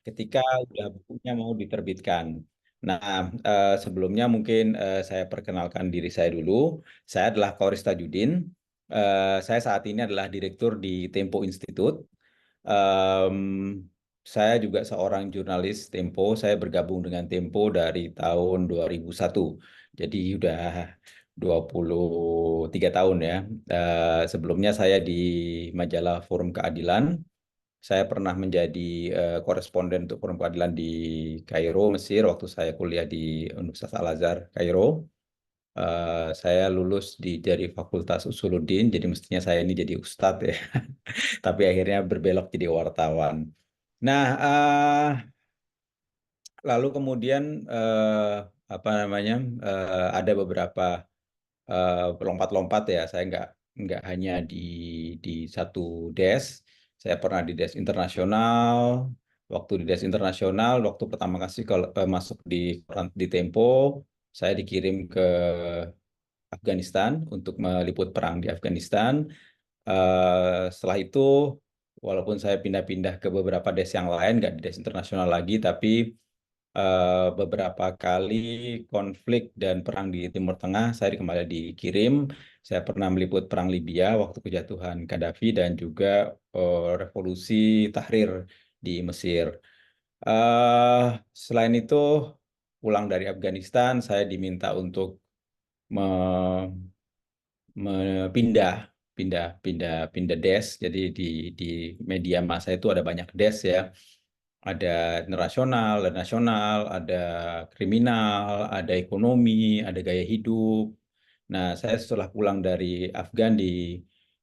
ketika udah bukunya mau diterbitkan. Nah, sebelumnya mungkin saya perkenalkan diri saya dulu. Saya adalah Kauris Tajudin. Saya saat ini adalah direktur di Tempo Institute. Em, saya juga seorang jurnalis Tempo. Saya bergabung dengan Tempo dari tahun 2001. Jadi udah 23 tahun ya. Sebelumnya saya di majalah Forum Keadilan. Saya pernah menjadi koresponden untuk Forum Keadilan di Kairo, Mesir, waktu saya kuliah di Universitas Al-Azhar, Kairo. Saya lulus dari Fakultas Usuluddin, jadi mestinya saya ini jadi ustadz ya, tapi akhirnya berbelok jadi wartawan. Nah, lalu kemudian apa namanya, ada beberapa lompat-lompat ya. Saya nggak hanya di satu desk. Saya pernah di desk internasional. Waktu di desk internasional, waktu pertama kali kalau masuk di Tempo, saya dikirim ke Afghanistan untuk meliput perang di Afghanistan. Setelah itu, walaupun saya pindah-pindah ke beberapa desk yang lain, nggak di desk internasional lagi, tapi beberapa kali konflik dan perang di Timur Tengah, saya kembali dikirim. Saya pernah meliput perang Libya waktu kejatuhan Gaddafi dan juga revolusi Tahrir di Mesir. Eh, Selain itu, pulang dari Afghanistan, saya diminta untuk pindah pindah desk. Jadi di media massa itu ada banyak desk ya. Ada internasional, ada nasional, ada kriminal, ada ekonomi, ada gaya hidup. Nah, saya setelah pulang dari Afgan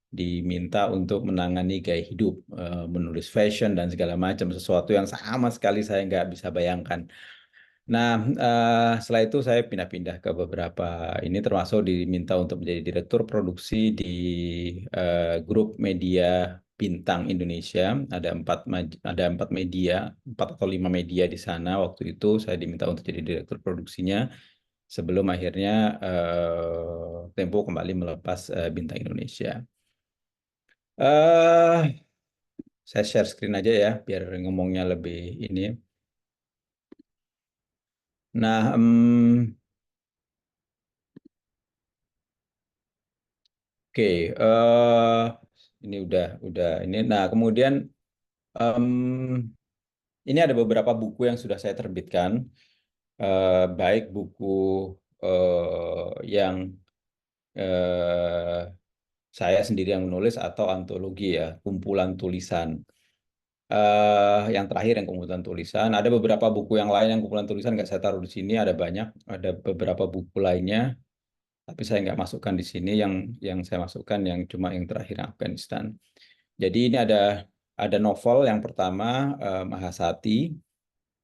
diminta untuk menangani gaya hidup, menulis fashion dan segala macam, sesuatu yang sama sekali saya nggak bisa bayangkan. Nah, setelah itu saya pindah-pindah ke beberapa ini, termasuk diminta untuk menjadi direktur produksi di grup media Bintang Indonesia. Ada empat media, 4 atau 5 media di sana. Waktu itu saya diminta untuk jadi direktur produksinya sebelum akhirnya Tempo kembali melepas Bintang Indonesia. eh saya share screen aja ya, biar ngomongnya lebih ini. Nah, oke, ini udah ini. Nah, kemudian em, ini ada beberapa buku yang sudah saya terbitkan, baik buku yang eh, saya sendiri yang menulis atau antologi ya, kumpulan tulisan. Yang terakhir yang kumpulan tulisan, ada beberapa buku yang lain yang kumpulan tulisan nggak saya taruh di sini, ada banyak, ada beberapa buku lainnya, tapi saya nggak masukkan di sini. Yang saya masukkan yang cuma yang terakhir yang Afghanistan. Jadi ini ada novel yang pertama, Mahasati,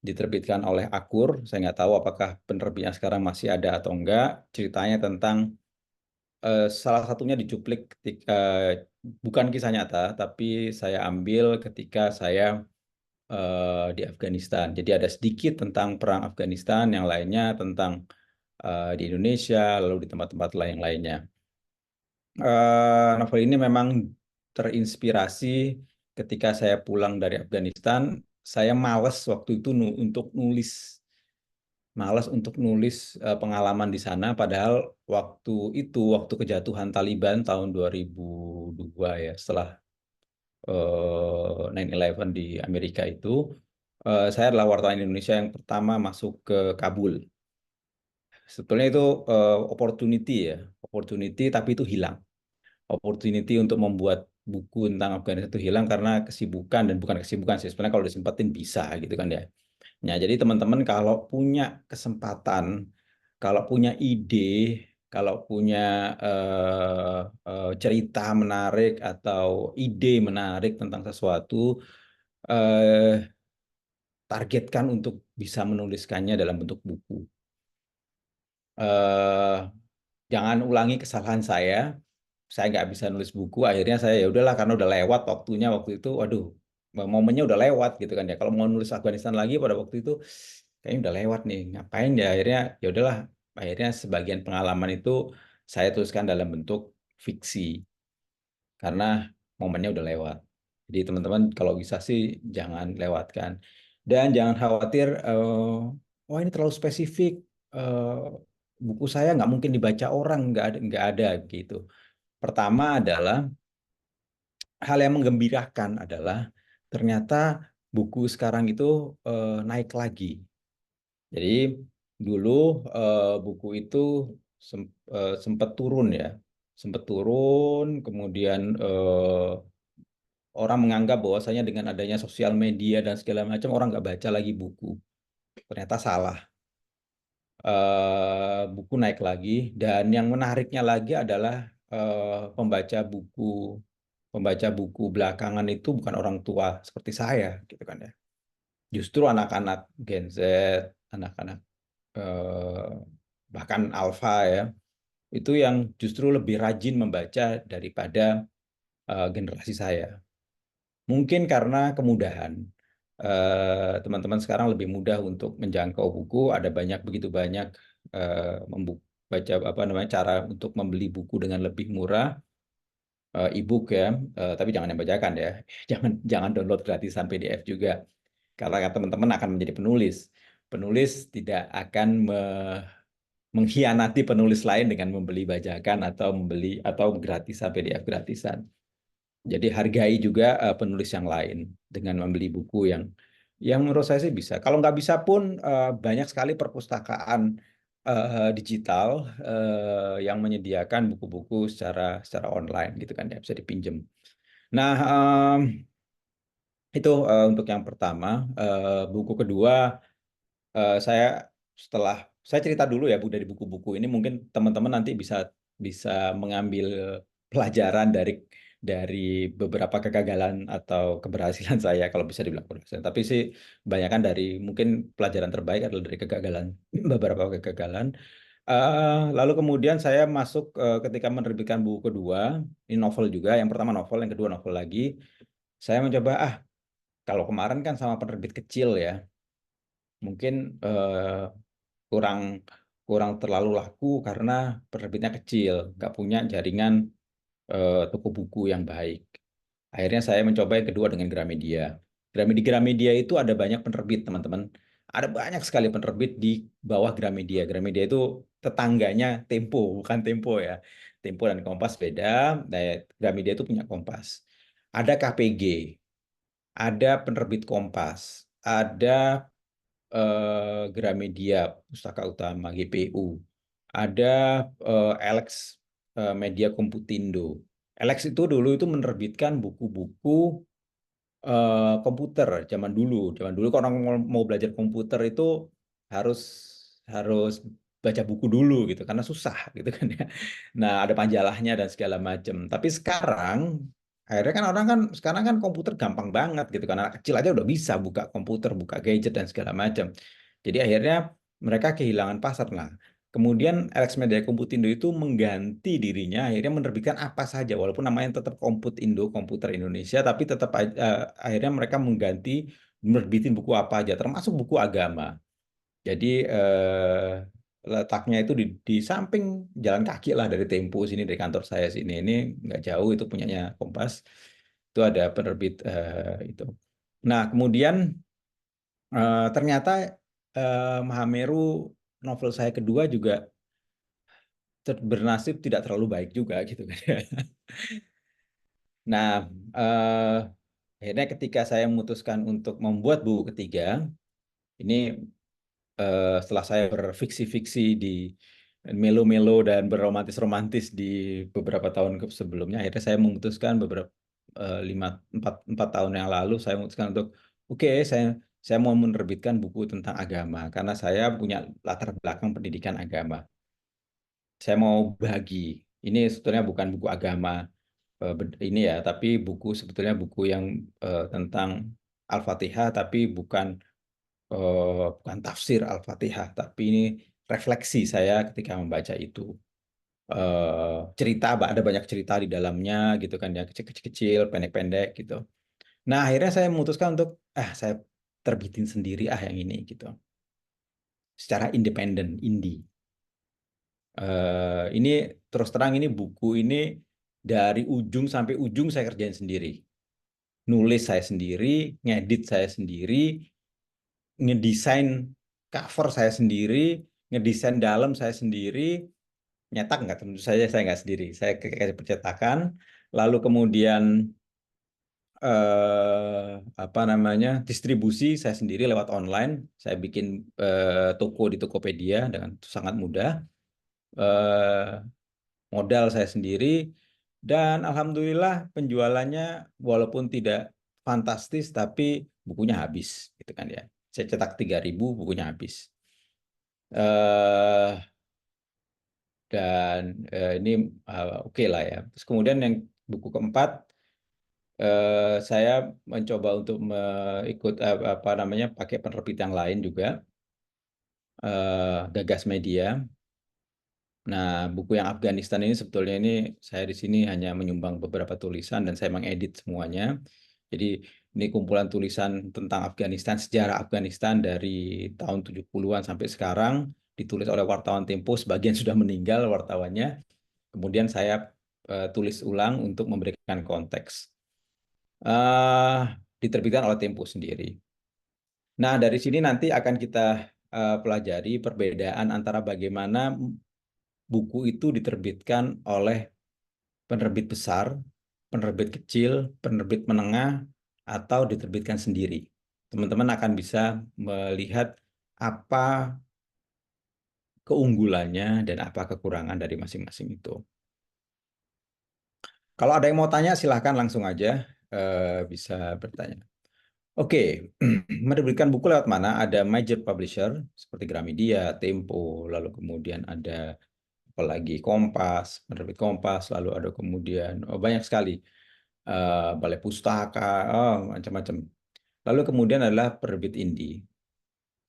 diterbitkan oleh Akur. Saya nggak tahu apakah penerbitnya sekarang masih ada atau enggak. Ceritanya tentang salah satunya dicuplik bukan kisah nyata, tapi saya ambil ketika saya di Afghanistan. Jadi ada sedikit tentang perang Afghanistan, yang lainnya tentang di Indonesia, lalu di tempat-tempat lain lainnya. Novel ini memang terinspirasi ketika saya pulang dari Afghanistan. Saya males waktu itu untuk nulis, malas untuk nulis pengalaman di sana. Padahal waktu kejatuhan Taliban tahun 2002 ya, setelah 9/11 di Amerika itu, saya adalah wartawan Indonesia yang pertama masuk ke Kabul. Sebetulnya itu opportunity ya, opportunity, tapi itu hilang. Opportunity untuk membuat buku tentang Afghanistan itu hilang karena kesibukan, dan bukan kesibukan sih, sebenarnya kalau disempatin bisa gitu kan ya. Nah, jadi teman-teman kalau punya kesempatan, kalau punya ide, kalau punya cerita menarik atau ide menarik tentang sesuatu, eh, targetkan untuk bisa menuliskannya dalam bentuk buku. eh Jangan ulangi kesalahan saya. Saya nggak bisa nulis buku. Akhirnya saya ya udahlah, karena udah lewat waktunya waktu itu. Waduh, momennya udah lewat gitu kan ya. Kalau mau nulis Afghanistan lagi pada waktu itu, kayaknya udah lewat nih. Ngapain ya? Akhirnya ya udahlah. Akhirnya sebagian pengalaman itu saya tuliskan dalam bentuk fiksi karena momennya udah lewat. Jadi teman-teman kalau bisa sih jangan lewatkan. Dan jangan khawatir, wah ini terlalu spesifik, buku saya nggak mungkin dibaca orang, nggak ada gitu. Pertama adalah hal yang menggembirakan adalah ternyata buku sekarang itu naik lagi. Jadi dulu buku itu sempat turun ya, sempat turun, kemudian orang menganggap bahwasanya dengan adanya sosial media dan segala macam orang nggak baca lagi buku. Ternyata salah. Buku naik lagi, dan yang menariknya lagi adalah pembaca buku belakangan itu bukan orang tua seperti saya, gitu kan ya. Justru anak-anak Gen Z, anak-anak eh, bahkan Alpha ya, itu yang justru lebih rajin membaca daripada generasi saya. Mungkin karena kemudahan. Teman-teman sekarang lebih mudah untuk menjangkau buku, ada begitu banyak baca apa namanya cara untuk membeli buku dengan lebih murah, e-book ya, tapi jangan yang bacakan ya, jangan jangan download gratisan PDF juga, karena teman-teman akan menjadi penulis. Penulis tidak akan mengkhianati penulis lain dengan membeli bajakan atau membeli atau gratisan PDF gratisan. Jadi hargai juga penulis yang lain dengan membeli buku yang menurut saya sih bisa. Kalau nggak bisa pun banyak sekali perpustakaan digital yang menyediakan buku-buku secara online gitu kan ya, bisa dipinjem. Nah, itu untuk yang pertama. Buku kedua, saya setelah saya cerita dulu ya Bu dari buku-buku ini, mungkin teman-teman nanti bisa bisa mengambil pelajaran dari beberapa kegagalan atau keberhasilan saya, kalau bisa dibilang keberhasilan. Tapi sih kebanyakan dari mungkin pelajaran terbaik adalah dari kegagalan, beberapa kegagalan. Lalu kemudian saya masuk ketika menerbitkan buku kedua, ini novel juga. Yang pertama novel, yang kedua novel lagi. Saya mencoba, kalau kemarin kan sama penerbit kecil ya, mungkin kurang kurang terlalu laku karena penerbitnya kecil, nggak punya jaringan toko buku yang baik. Akhirnya saya mencoba yang kedua dengan Gramedia. Gramedia itu ada banyak penerbit, teman-teman. Ada banyak sekali penerbit di bawah Gramedia. Gramedia itu tetangganya Tempo, bukan Tempo ya. Tempo dan Kompas beda. Nah, Gramedia itu punya Kompas. Ada KPG, ada penerbit Kompas, ada Gramedia, Pustaka Utama, GPU. Ada Alex Media Komputindo. Alex itu dulu itu menerbitkan buku-buku komputer zaman dulu. Zaman dulu kalau orang mau belajar komputer itu harus harus baca buku dulu gitu karena susah gitu kan ya. Nah, ada majalahnya dan segala macam. Tapi sekarang akhirnya kan orang kan sekarang kan komputer gampang banget gitu kan. Anak kecil aja udah bisa buka komputer, buka gadget dan segala macam. Jadi akhirnya mereka kehilangan pasar. Nah, kemudian Alex Media Komputindo itu mengganti dirinya, akhirnya menerbitkan apa saja, walaupun namanya tetap Komputindo, Komputer Indonesia, tapi tetap akhirnya mereka mengganti menerbitin buku apa aja, termasuk buku agama. Jadi letaknya itu di samping jalan kaki lah dari Tempo sini, dari kantor saya sini. Ini nggak jauh, itu punyanya Kompas. Itu ada penerbit itu. Nah, kemudian ternyata Mahameru novel saya kedua juga bernasib tidak terlalu baik juga gitu kan. Nah, eh, akhirnya ketika saya memutuskan untuk membuat buku ketiga, ini setelah saya berfiksi-fiksi di melo-melo dan berromantis-romantis di beberapa tahun sebelumnya, akhirnya saya memutuskan beberapa empat tahun yang lalu saya memutuskan untuk oke, saya mau menerbitkan buku tentang agama karena saya punya latar belakang pendidikan agama. Saya mau bagi. Ini sebetulnya bukan buku agama ini ya, tapi sebetulnya buku yang tentang Al-Fatihah, tapi bukan tafsir Al-Fatihah, tapi ini refleksi saya ketika membaca itu. Cerita, ada banyak cerita di dalamnya gitu kan ya, kecil-kecil, pendek-pendek gitu. Nah, akhirnya saya memutuskan untuk saya terbitin sendiri yang ini gitu. Secara independen, indie. Ini terus terang ini buku ini dari ujung sampai ujung saya kerjain sendiri. Nulis saya sendiri, ngedit saya sendiri, ngedesain cover saya sendiri, ngedesain dalam saya sendiri, nyetak nggak? Tentu saja saya nggak sendiri. Saya kasih percetakan, lalu kemudian apa namanya distribusi saya sendiri lewat online. Saya bikin toko di Tokopedia dengan sangat mudah. Eh, Modal saya sendiri dan alhamdulillah penjualannya walaupun tidak fantastis tapi bukunya habis gitu kan ya. Saya cetak 3.000 bukunya habis. eh dan ini oke lah ya. Terus kemudian yang buku keempat saya mencoba untuk ikut apa namanya pakai penerbit yang lain juga, Gagas Media. Nah, buku yang Afghanistan ini sebetulnya ini saya di sini hanya menyumbang beberapa tulisan dan saya mengedit semuanya. Jadi ini kumpulan tulisan tentang Afghanistan, sejarah Afghanistan dari tahun 70-an sampai sekarang, ditulis oleh wartawan Tempo, sebagian sudah meninggal wartawannya. Kemudian saya tulis ulang untuk memberikan konteks. eh Diterbitkan oleh Tempo sendiri. Nah, dari sini nanti akan kita pelajari perbedaan antara bagaimana buku itu diterbitkan oleh penerbit besar, penerbit kecil, penerbit menengah, atau diterbitkan sendiri. Teman-teman akan bisa melihat apa keunggulannya dan apa kekurangan dari masing-masing itu. Kalau ada yang mau tanya, silahkan langsung aja bisa bertanya. Oke, menerbitkan buku lewat mana? Ada major publisher seperti Gramedia, Tempo, lalu kemudian ada apalagi Kompas, penerbit Kompas, lalu ada kemudian banyak sekali Balai Pustaka, macam-macam. Lalu kemudian adalah penerbit indie.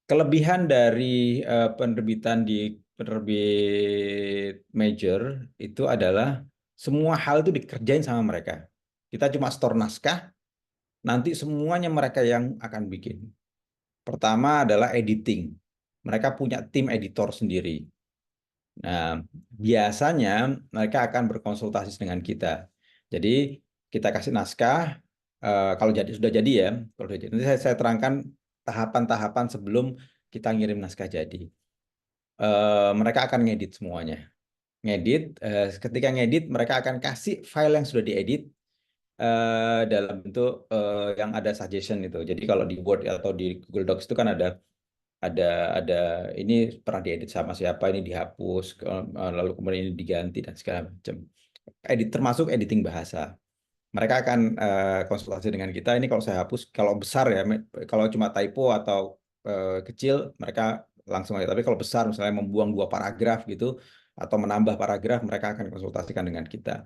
Kelebihan dari penerbitan di penerbit major itu adalah semua hal itu dikerjain sama mereka. Kita cuma store naskah, nanti semuanya mereka yang akan bikin. Pertama adalah editing. Mereka punya tim editor sendiri. Nah, biasanya mereka akan berkonsultasi dengan kita. Jadi kita kasih naskah, kalau jadi sudah jadi ya, kalau sudah jadi. Nanti saya terangkan tahapan-tahapan sebelum kita ngirim naskah jadi. Mereka akan ngedit semuanya. Ngedit, ketika ngedit mereka akan kasih file yang sudah diedit dalam bentuk yang ada suggestion itu. Jadi kalau di Word atau di Google Docs itu kan ada ada ini pernah diedit sama siapa, ini dihapus, lalu kemudian ini diganti dan segala macam. Edit termasuk editing bahasa. Mereka akan konsultasi dengan kita. Ini kalau saya hapus, kalau besar ya, kalau cuma typo atau kecil, mereka langsung aja. Tapi kalau besar, misalnya membuang 2 paragraf gitu, atau menambah paragraf, mereka akan konsultasikan dengan kita.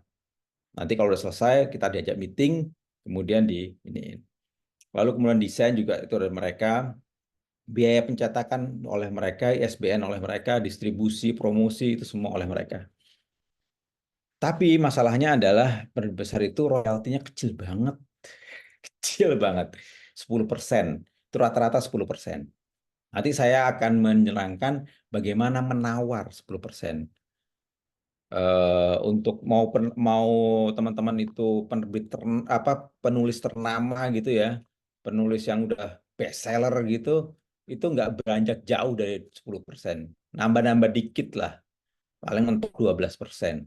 Nanti kalau udah selesai, kita diajak meeting, kemudian di ini. Lalu kemudian desain juga itu dari mereka, biaya pencetakan oleh mereka, ISBN oleh mereka, distribusi, promosi itu semua oleh mereka. Tapi masalahnya adalah penerbit besar itu royaltinya kecil banget. Kecil banget. 10%. Itu rata-rata 10%. Nanti saya akan menerangkan bagaimana menawar 10%. Untuk mau teman-teman itu penerbit apa penulis ternama gitu ya, penulis yang udah bestseller gitu, itu nggak beranjak jauh dari 10%. Nambah-nambah dikit lah, paling mentok 12%.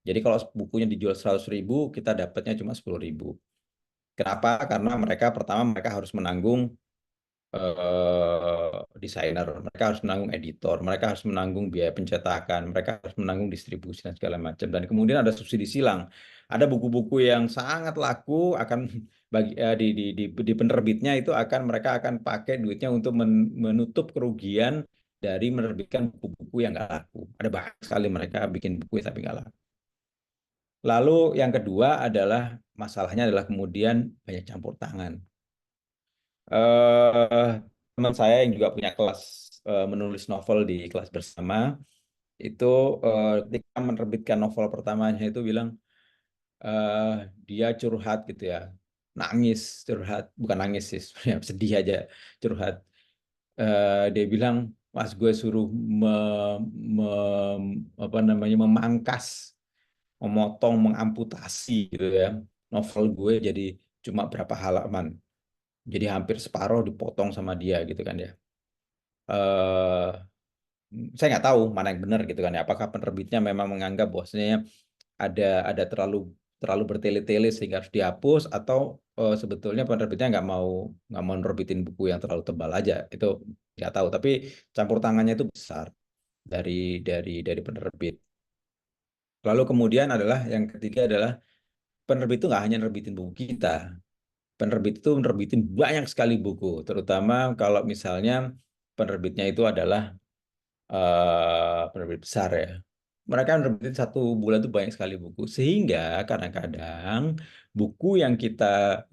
Jadi kalau bukunya dijual 100.000, kita dapatnya cuma 10.000. Kenapa? Karena mereka pertama mereka harus menanggung desainer, mereka harus menanggung editor, mereka harus menanggung biaya pencetakan, mereka harus menanggung distribusi dan segala macam. Dan kemudian ada subsidi silang. Ada buku-buku yang sangat laku akan bagi di penerbitnya itu akan mereka akan pakai duitnya untuk menutup kerugian dari menerbitkan buku-buku yang nggak laku. Ada banyak sekali mereka bikin buku tapi nggak laku. Lalu yang kedua adalah masalahnya adalah kemudian banyak campur tangan. eh Teman saya yang juga punya kelas menulis novel di kelas bersama itu ketika menerbitkan novel pertamanya itu bilang eh dia curhat gitu ya, nangis curhat, bukan nangis sih sebenarnya, sedih aja curhat. Dia bilang, Mas gue suruh apa namanya memangkas, memotong, mengamputasi gitu ya novel gue jadi cuma berapa halaman. Jadi hampir separuh dipotong sama dia gitu kan ya. Eh, saya nggak tahu mana yang benar gitu kan ya. Apakah penerbitnya memang menganggap bahwasanya ada terlalu bertele-tele sehingga harus dihapus, atau sebetulnya penerbitnya nggak mau nerbitin buku yang terlalu tebal aja. Itu nggak tahu. Tapi campur tangannya itu besar dari penerbit. Lalu kemudian adalah yang ketiga adalah penerbit itu nggak hanya nerbitin buku kita. Penerbit itu nerbitin banyak sekali buku, terutama kalau misalnya penerbitnya itu adalah penerbit besar ya. Mereka nerbitin satu bulan itu banyak sekali buku, sehingga kadang-kadang buku yang kita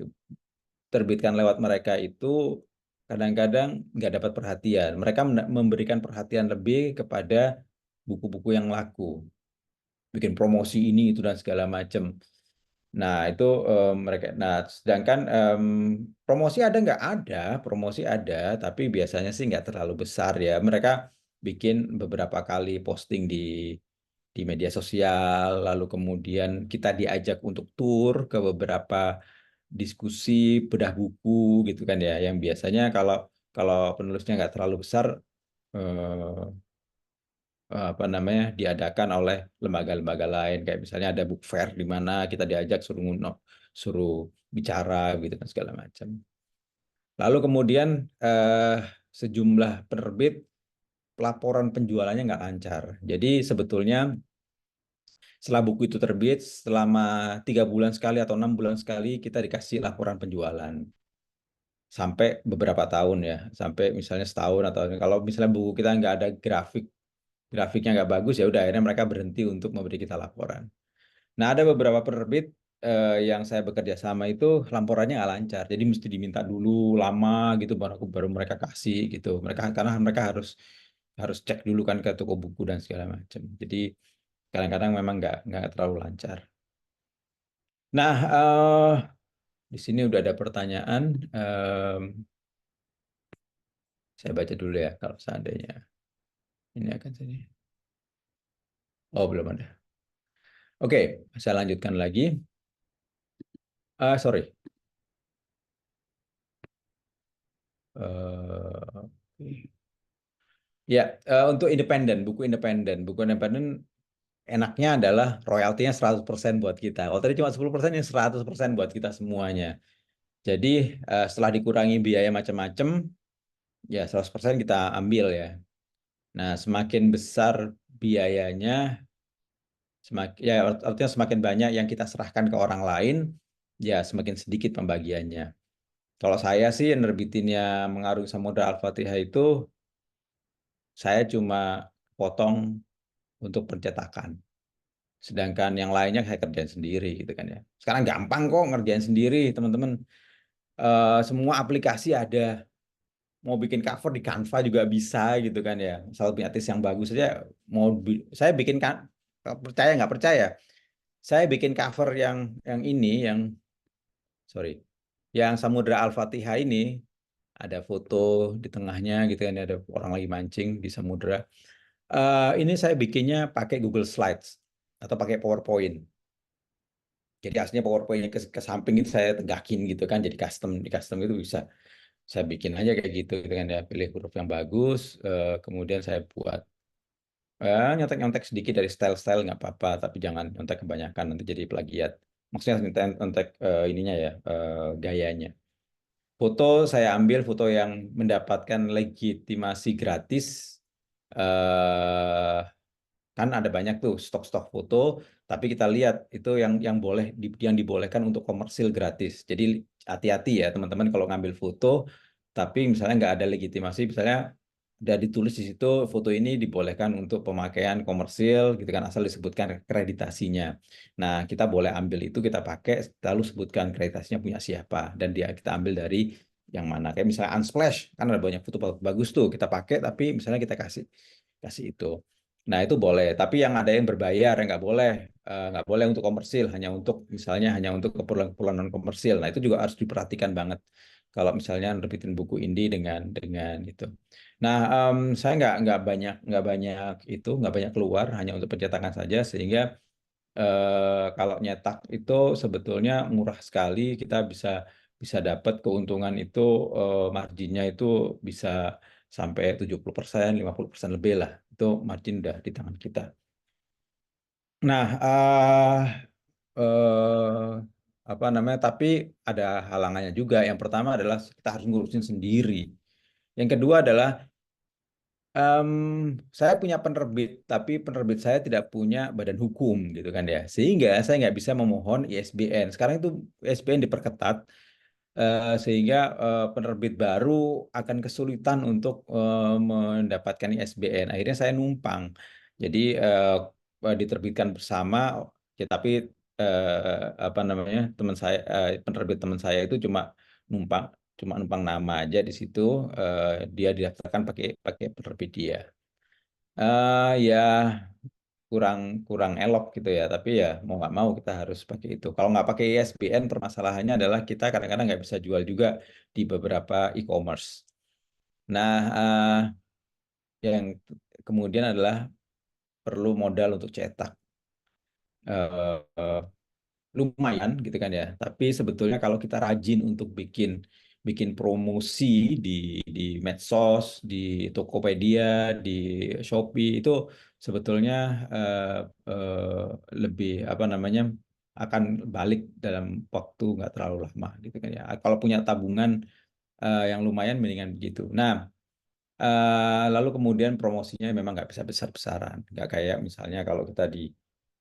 terbitkan lewat mereka itu kadang-kadang nggak dapat perhatian. Mereka memberikan perhatian lebih kepada buku-buku yang laku, bikin promosi ini itu dan segala macam. Nah, itu mereka. Nah, sedangkan promosi ada nggak? Ada, promosi ada, tapi biasanya sih nggak terlalu besar ya. Mereka bikin beberapa kali posting di media sosial, lalu kemudian kita diajak untuk tur ke beberapa diskusi bedah buku gitu kan ya. Yang biasanya kalau kalau penulisnya nggak terlalu besar, eh, apa namanya, diadakan oleh lembaga-lembaga lain, kayak misalnya ada book fair di mana kita diajak suruh bicara gitu kan segala macam. Lalu kemudian eh, sejumlah penerbit laporan penjualannya nggak lancar. Jadi sebetulnya setelah buku itu terbit, selama 3 bulan sekali atau 6 bulan sekali kita dikasih laporan penjualan sampai beberapa tahun ya, sampai misalnya setahun, atau kalau misalnya buku kita nggak ada grafiknya nggak bagus, ya udah akhirnya mereka berhenti untuk memberi kita laporan. Nah, ada beberapa penerbit yang saya bekerja sama itu laporannya nggak lancar, jadi mesti diminta dulu lama gitu baru mereka kasih gitu. Mereka karena mereka harus harus cek dulu kan ke toko buku dan segala macam. Jadi kadang-kadang memang nggak terlalu lancar. Nah, di sini udah ada pertanyaan. Em, saya baca dulu ya kalau seandainya ini akan sini. Oh, belum ada. Oke, saya lanjutkan lagi. Sorry. Oke. Ya, untuk independen, buku independen enaknya adalah royaltinya 100% buat kita. Kalau tadi cuma 10%, ini 100% buat kita semuanya. Jadi setelah dikurangi biaya macam-macam, ya 100% kita ambil ya. Nah, semakin besar biayanya, ya artinya semakin banyak yang kita serahkan ke orang lain, ya semakin sedikit pembagiannya. Kalau saya sih nerbitinnya Mengarungi Samudra Al-Fatihah itu, saya cuma potong untuk percetakan. Sedangkan yang lainnya saya kerjain sendiri gitu kan ya. Sekarang gampang kok ngerjain sendiri, teman-teman. Semua aplikasi ada. Mau bikin cover di Canva juga bisa gitu kan ya. Asal punya artis yang bagus saja. Saya bikin kan, percaya nggak percaya? Saya bikin cover yang ini, yang sorry, yang Samudra Al-Fatihah ini, ada foto di tengahnya gitu kan, ada orang lagi mancing di samudra. Ini saya bikinnya pakai Google Slides atau pakai PowerPoint. Jadi aslinya PowerPoint-nya ke samping itu saya tegakin gitu kan, jadi di custom itu bisa saya bikin aja kayak gitu, gitu kan ya, pilih huruf yang bagus, kemudian saya buat nyontek-nyontek sedikit dari style-style nggak apa-apa, tapi jangan nyontek kebanyakan nanti jadi plagiat. Maksudnya nyontek ininya ya, gayanya. Foto saya ambil foto yang mendapatkan legitimasi gratis. eh Kan ada banyak tuh stok-stok foto, tapi kita lihat itu yang boleh yang dibolehkan untuk komersil gratis. Jadi hati-hati ya teman-teman kalau ngambil foto, tapi misalnya nggak ada legitimasi, misalnya udah ditulis di situ foto ini dibolehkan untuk pemakaian komersil, gitu kan, asal disebutkan kreditasinya. Nah, kita boleh ambil itu kita pakai, lalu sebutkan kreditasinya punya siapa, dan dia kita ambil dari yang mana. Kayak misalnya Unsplash, kan ada banyak foto bagus tuh kita pakai, tapi misalnya kita kasih kasih itu. Nah, itu boleh, tapi yang ada yang berbayar yang nggak boleh untuk komersil, hanya untuk misalnya hanya untuk keperluan non komersil. Nah, itu juga harus diperhatikan banget kalau misalnya nerbitin buku indie dengan itu. Nah, saya nggak banyak keluar, hanya untuk pencetakan saja, sehingga kalau nyetak itu sebetulnya murah sekali. Kita bisa bisa dapat keuntungan itu marginnya itu bisa sampai 70%, 50% lebih lah. Itu margin udah di tangan kita. Nah, apa namanya? Tapi ada halangannya juga. Yang pertama adalah kita harus ngurusin sendiri. Yang kedua adalah Em, saya punya penerbit, tapi penerbit saya tidak punya badan hukum, gitu kan ya. Sehingga saya nggak bisa memohon ISBN. Sekarang itu ISBN diperketat, sehingga penerbit baru akan kesulitan untuk mendapatkan ISBN. Akhirnya saya numpang. Jadi diterbitkan bersama, ya, tapi apa namanya penerbit teman saya itu numpang cuma numpang nama aja di situ. Dia didaftarkan pakai pakai penerbit dia. Ya kurang kurang elok gitu ya, tapi ya mau nggak mau kita harus pakai itu. Kalau nggak pakai ISBN, permasalahannya adalah kita kadang-kadang nggak bisa jual juga di beberapa e-commerce. Nah, yang kemudian adalah perlu modal untuk cetak. Eh, Lumayan gitu kan ya. Tapi sebetulnya kalau kita rajin untuk bikin bikin promosi di di medsos, di Tokopedia, di Shopee itu sebetulnya eh, eh, lebih apa namanya akan balik dalam waktu nggak terlalu lama gitu kan ya. Kalau punya tabungan yang lumayan mendingan begitu. Nah, lalu kemudian promosinya memang nggak bisa besar-besaran, nggak kayak misalnya kalau kita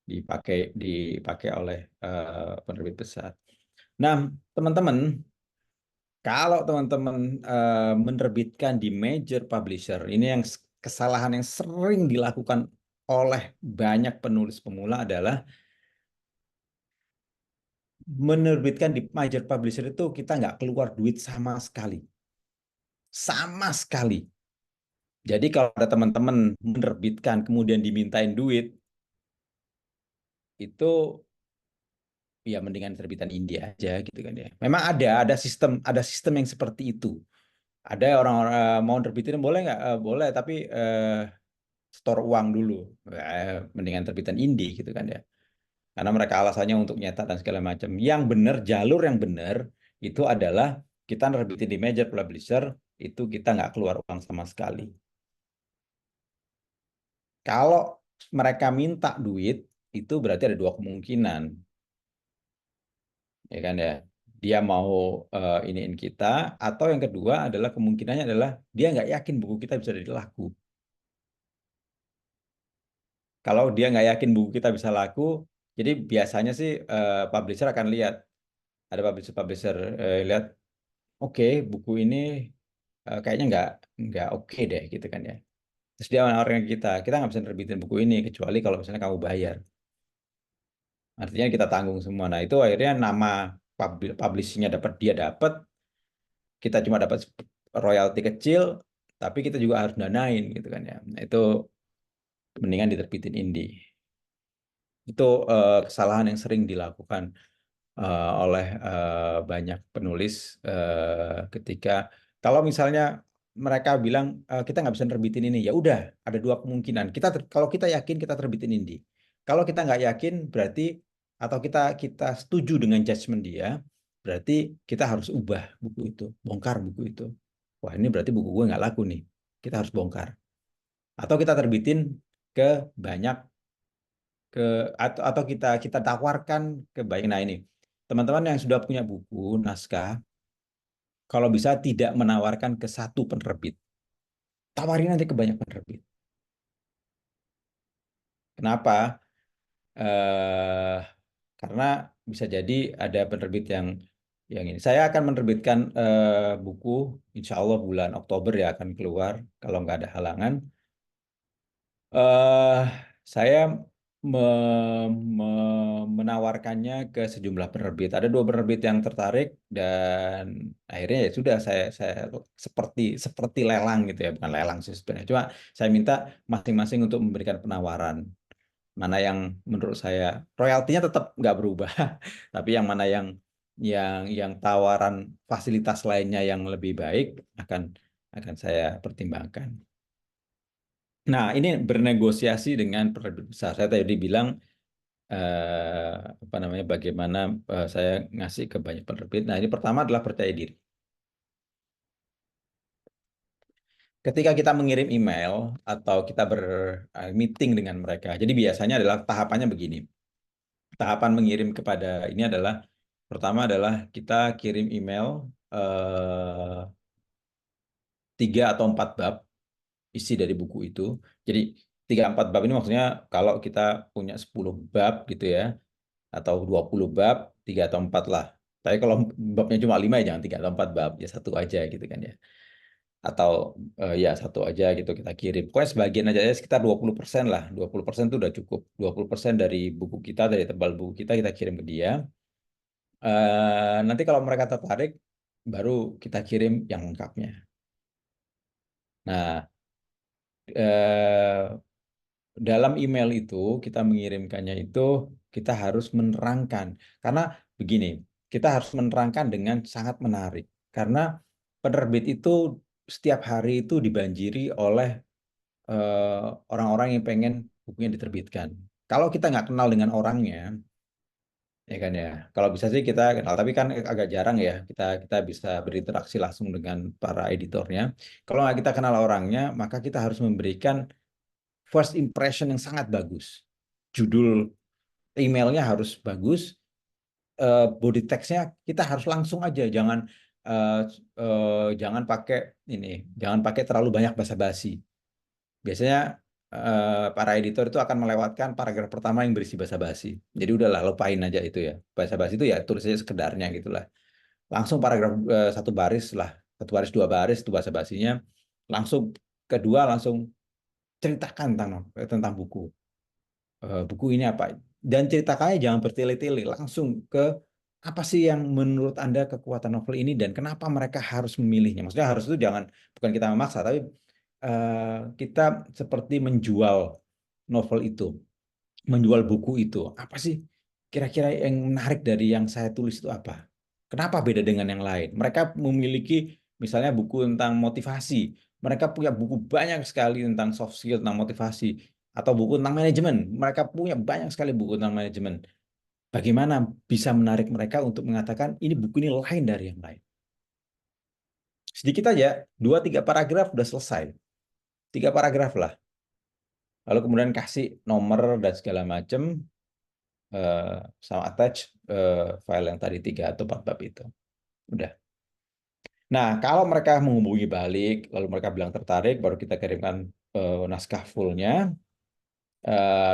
dipakai dipakai oleh penerbit besar. Nah, teman-teman, kalau teman-teman menerbitkan di major publisher, ini yang kesalahan yang sering dilakukan oleh banyak penulis pemula adalah menerbitkan di major publisher itu kita nggak keluar duit sama sekali, sama sekali. Jadi kalau ada teman-teman menerbitkan kemudian dimintain duit, itu ya mendingan terbitan India aja gitu kan ya. Memang ada sistem yang seperti itu. Ada orang-orang mau terbitin boleh nggak? Boleh, tapi store uang dulu. Mendingan terbitan Indi gitu kan ya. Karena mereka alasannya untuk nyetak dan segala macam. Yang benar, jalur yang benar itu adalah kita nerbitin di major publisher, itu kita nggak keluar uang sama sekali. Kalau mereka minta duit, itu berarti ada dua kemungkinan, ya kan ya. Dia mau iniin kita, atau yang kedua adalah kemungkinannya adalah dia nggak yakin buku kita bisa jadi laku. Kalau dia nggak yakin buku kita bisa laku, jadi biasanya sih publisher akan lihat, ada publisher lihat, oke, buku ini kayaknya nggak oke deh gitu kan ya. Terus dia menawarkan ke kita nggak bisa nerbitin buku ini kecuali kalau misalnya kamu bayar. Artinya kita tanggung semua. Nah itu akhirnya nama publishingnya dia dapat, kita cuma dapat royalti kecil, tapi kita juga harus danain gitu kan ya. Nah, itu mendingan diterbitin indie. Itu kesalahan yang sering dilakukan oleh banyak penulis ketika kalau misalnya mereka bilang kita nggak bisa nerbitin ini, ya udah ada dua kemungkinan. Kalau kita yakin kita terbitin indie. Kalau kita nggak yakin berarti atau kita setuju dengan judgement dia, berarti kita harus ubah buku itu, bongkar buku itu. Wah ini berarti buku gue nggak laku nih. Kita harus bongkar. Atau kita terbitin ke banyak ke atau kita kita tawarkan ke baik. Nah ini teman-teman yang sudah punya buku naskah, kalau bisa tidak menawarkan ke satu penerbit, tawarin nanti ke banyak penerbit. Kenapa? eh karena bisa jadi ada penerbit yang ini. Saya akan menerbitkan buku, insya Allah bulan Oktober ya akan keluar kalau nggak ada halangan. eh saya menawarkannya ke sejumlah penerbit. Ada dua penerbit yang tertarik dan akhirnya ya sudah saya seperti seperti lelang gitu ya, bukan lelang sih sebenarnya. Cuma saya minta masing-masing untuk memberikan penawaran. Mana yang menurut saya royaltinya tetap nggak berubah, tapi yang mana yang tawaran fasilitas lainnya yang lebih baik akan akan saya pertimbangkan. Nah, ini bernegosiasi dengan penerbit besar. Saya tadi bilang apa namanya, bagaimana saya ngasih ke banyak penerbit. Nah, ini pertama adalah percaya diri. Ketika kita mengirim email atau kita meeting dengan mereka, jadi biasanya adalah tahapannya begini. Tahapan mengirim kepada ini adalah pertama adalah kita kirim email 3 atau 4 bab isi dari buku itu. Jadi 3 4 bab ini maksudnya kalau kita punya 10 bab gitu ya, atau 20 bab, 3 atau 4 lah. Tapi kalau babnya cuma 5 ya jangan 3 atau 4 bab, ya satu aja gitu kan ya. Atau ya satu aja gitu kita kirim. Pokoknya sebagian aja ya, sekitar 20% lah. 20% itu udah cukup. 20% dari buku kita, dari tebal buku kita kirim ke dia. Nanti kalau mereka tertarik, baru kita kirim yang lengkapnya. Nah, eh, dalam email itu kita mengirimkannya itu kita harus menerangkan, karena begini, kita harus menerangkan dengan sangat menarik, karena penerbit itu setiap hari itu dibanjiri oleh orang-orang yang pengen bukunya diterbitkan. Kalau kita nggak kenal dengan orangnya, ya kan ya. Kalau bisa sih kita kenal, tapi kan agak jarang ya kita kita bisa berinteraksi langsung dengan para editornya. Kalau nggak kita kenal orangnya, maka kita harus memberikan first impression yang sangat bagus. Judul emailnya harus bagus, body text-nya kita harus langsung aja, eh, jangan pakai ini, jangan pakai terlalu banyak basa-basi. Biasanya para editor itu akan melewatkan paragraf pertama yang berisi basa-basi. Jadi udahlah, lupain aja itu ya. Basa-basi itu ya tulis aja sekedarnya gitulah. Langsung paragraf 1 baris lah, 1 baris 2 baris itu basa-basinya. Langsung kedua langsung ceritakan tentang buku. Buku ini apa, dan ceritakannya jangan bertele-tele, langsung ke apa sih yang menurut Anda kekuatan novel ini dan kenapa mereka harus memilihnya. Maksudnya harus itu jangan, bukan kita memaksa, tapi kita seperti menjual novel itu, menjual buku itu. Apa sih kira-kira yang menarik dari yang saya tulis itu apa? Kenapa beda dengan yang lain? Mereka memiliki misalnya buku tentang motivasi. Mereka punya buku banyak sekali tentang soft skill, tentang motivasi. Atau buku tentang manajemen. Mereka punya banyak sekali buku tentang manajemen. Bagaimana bisa menarik mereka untuk mengatakan ini buku ini lain dari yang lain? Sedikit aja, 2 3 paragraf udah selesai. 3 paragraf lah. Lalu kemudian kasih nomor dan segala macam, sama attach file yang tadi 3 atau 4 bab itu. Udah. Nah, kalau mereka menghubungi balik, lalu mereka bilang tertarik, baru kita kirimkan naskah fullnya.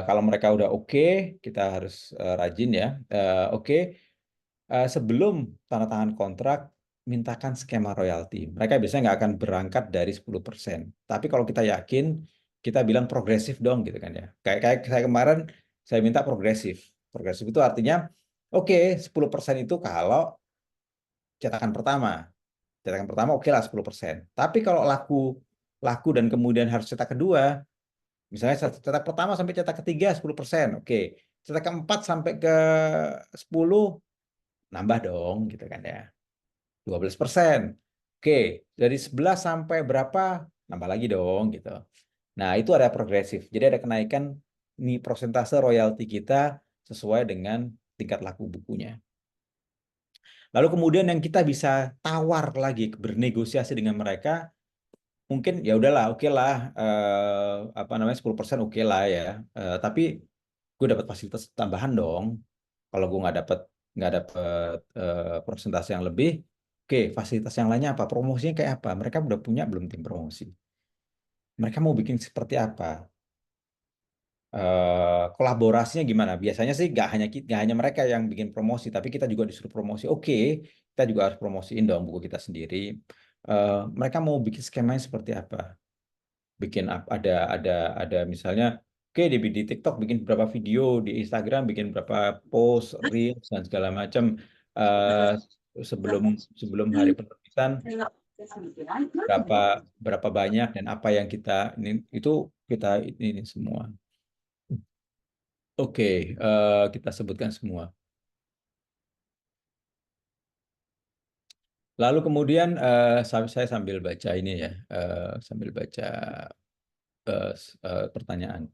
Kalau mereka udah oke, kita harus rajin ya. Oke, sebelum tanda tangan kontrak, mintakan skema royalti. Mereka biasanya nggak akan berangkat dari 10%. Tapi kalau kita yakin, kita bilang progresif dong gitu kan ya. Kayak saya kemarin, saya minta progresif. Progresif itu artinya, oke, 10% itu kalau cetakan pertama. Cetakan pertama oke lah 10%. Tapi kalau laku laku dan kemudian harus cetak kedua, misalnya cetak pertama sampai cetak ketiga 10%, oke. Cetak keempat sampai ke 10, nambah dong gitu kan ya. 12%. Oke, dari 11 sampai berapa, nambah lagi dong gitu. Nah, itu ada progresif. Jadi ada kenaikan nih persentase royalti kita sesuai dengan tingkat laku bukunya. Lalu kemudian yang kita bisa tawar lagi, bernegosiasi dengan mereka, mungkin ya udahlah, oke lah, apa namanya, 10% oke lah ya. Tapi gue dapat fasilitas tambahan dong. Kalau gue nggak dapat persentase yang lebih, oke, fasilitas yang lainnya apa? Promosinya kayak apa? Mereka udah punya belum tim promosi? Mereka mau bikin seperti apa? Kolaborasinya gimana? Biasanya sih nggak hanya mereka yang bikin promosi, tapi kita juga disuruh promosi. Oke, kita juga harus promosiin dong buku kita sendiri. Mereka mau bikin skemanya seperti apa? Bikin ada misalnya, oke, di TikTok bikin berapa video, di Instagram bikin berapa post, reels dan segala macam, eh, sebelum sebelum hari penerbitan, berapa berapa banyak dan apa yang kita ini, itu kita ini semua. Oke, kita sebutkan semua. Lalu kemudian saya sambil baca ini ya, sambil baca pertanyaan.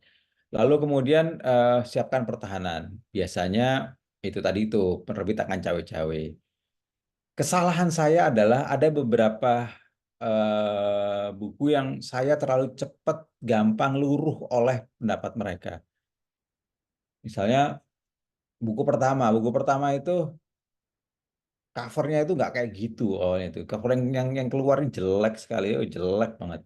Lalu kemudian siapkan pertahanan. Biasanya itu tadi itu penerbit akan cawe-cawe. Kesalahan saya adalah ada beberapa buku yang saya terlalu cepat, gampang luruh oleh pendapat mereka. Misalnya buku pertama itu covernya itu nggak kayak gitu awalnya itu. Cover yang keluarin jelek sekali, oh, jelek banget.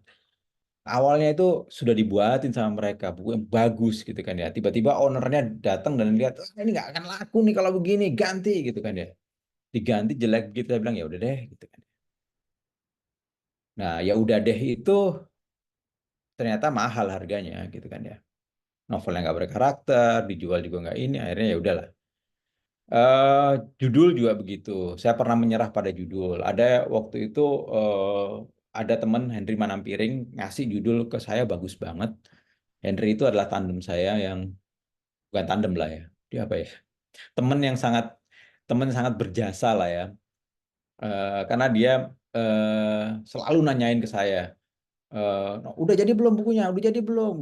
Awalnya itu sudah dibuatin sama mereka buku yang bagus gitu kan ya. Tiba-tiba ownernya datang dan lihat, "Ah, ini nggak akan laku nih kalau begini, ganti," gitu kan ya. Diganti jelek gitu, saya bilang ya udah deh gitu kan. Nah, ya udah deh itu ternyata mahal harganya gitu kan ya. Novelnya nggak berkarakter, dijual juga nggak ini, akhirnya ya udahlah. Eh, Judul juga begitu. Saya pernah menyerah pada judul. Ada waktu itu ada teman Henry Manampiring ngasih judul ke saya bagus banget. Henry itu adalah tandem saya yang bukan tandem lah ya. Dia apa ya? Teman yang sangat teman yang sangat berjasa lah ya. Karena dia selalu nanyain ke saya, udah jadi belum bukunya, udah jadi belum.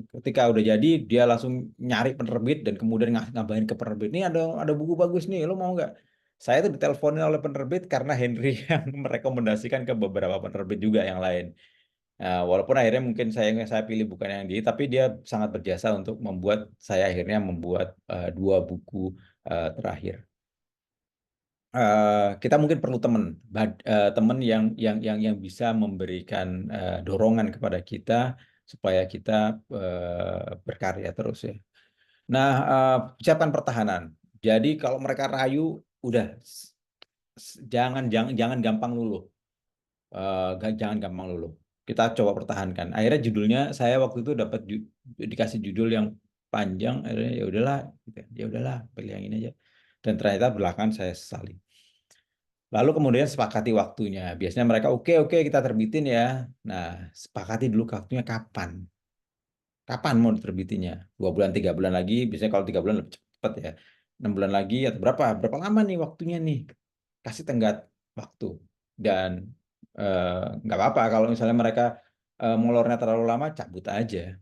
Ketika udah jadi, dia langsung nyari penerbit dan kemudian ngabarin ke penerbit, nih ada buku bagus nih, lo mau nggak? Saya tuh diteleponin oleh penerbit karena Henry yang merekomendasikan ke beberapa penerbit juga yang lain. Nah, walaupun akhirnya mungkin saya pilih bukan yang dia, tapi dia sangat berjasa untuk membuat saya akhirnya membuat dua buku terakhir. Kita mungkin perlu teman yang bisa memberikan dorongan kepada kita supaya kita berkarya terus ya. Nah, siapkan pertahanan. Jadi kalau mereka rayu, udah jangan gampang luluh. Jangan gampang luluh. Kita coba pertahankan. Akhirnya judulnya saya waktu itu dapat dikasih judul yang panjang. Akhirnya ya udahlah, gitu. Ya udahlah, pilih yang ini aja. Dan ternyata belakangan saya sesali. Lalu kemudian sepakati waktunya. Biasanya mereka oke oke kita terbitin ya. Nah, sepakati dulu waktunya kapan. Kapan mau diterbitinnya? 2 bulan, 3 bulan lagi. Biasanya kalau 3 bulan lebih cepat ya. 6 bulan lagi atau berapa? Berapa lama nih waktunya nih? Kasih tenggat waktu. Dan nggak apa-apa kalau misalnya mereka molornya terlalu lama, cabut aja.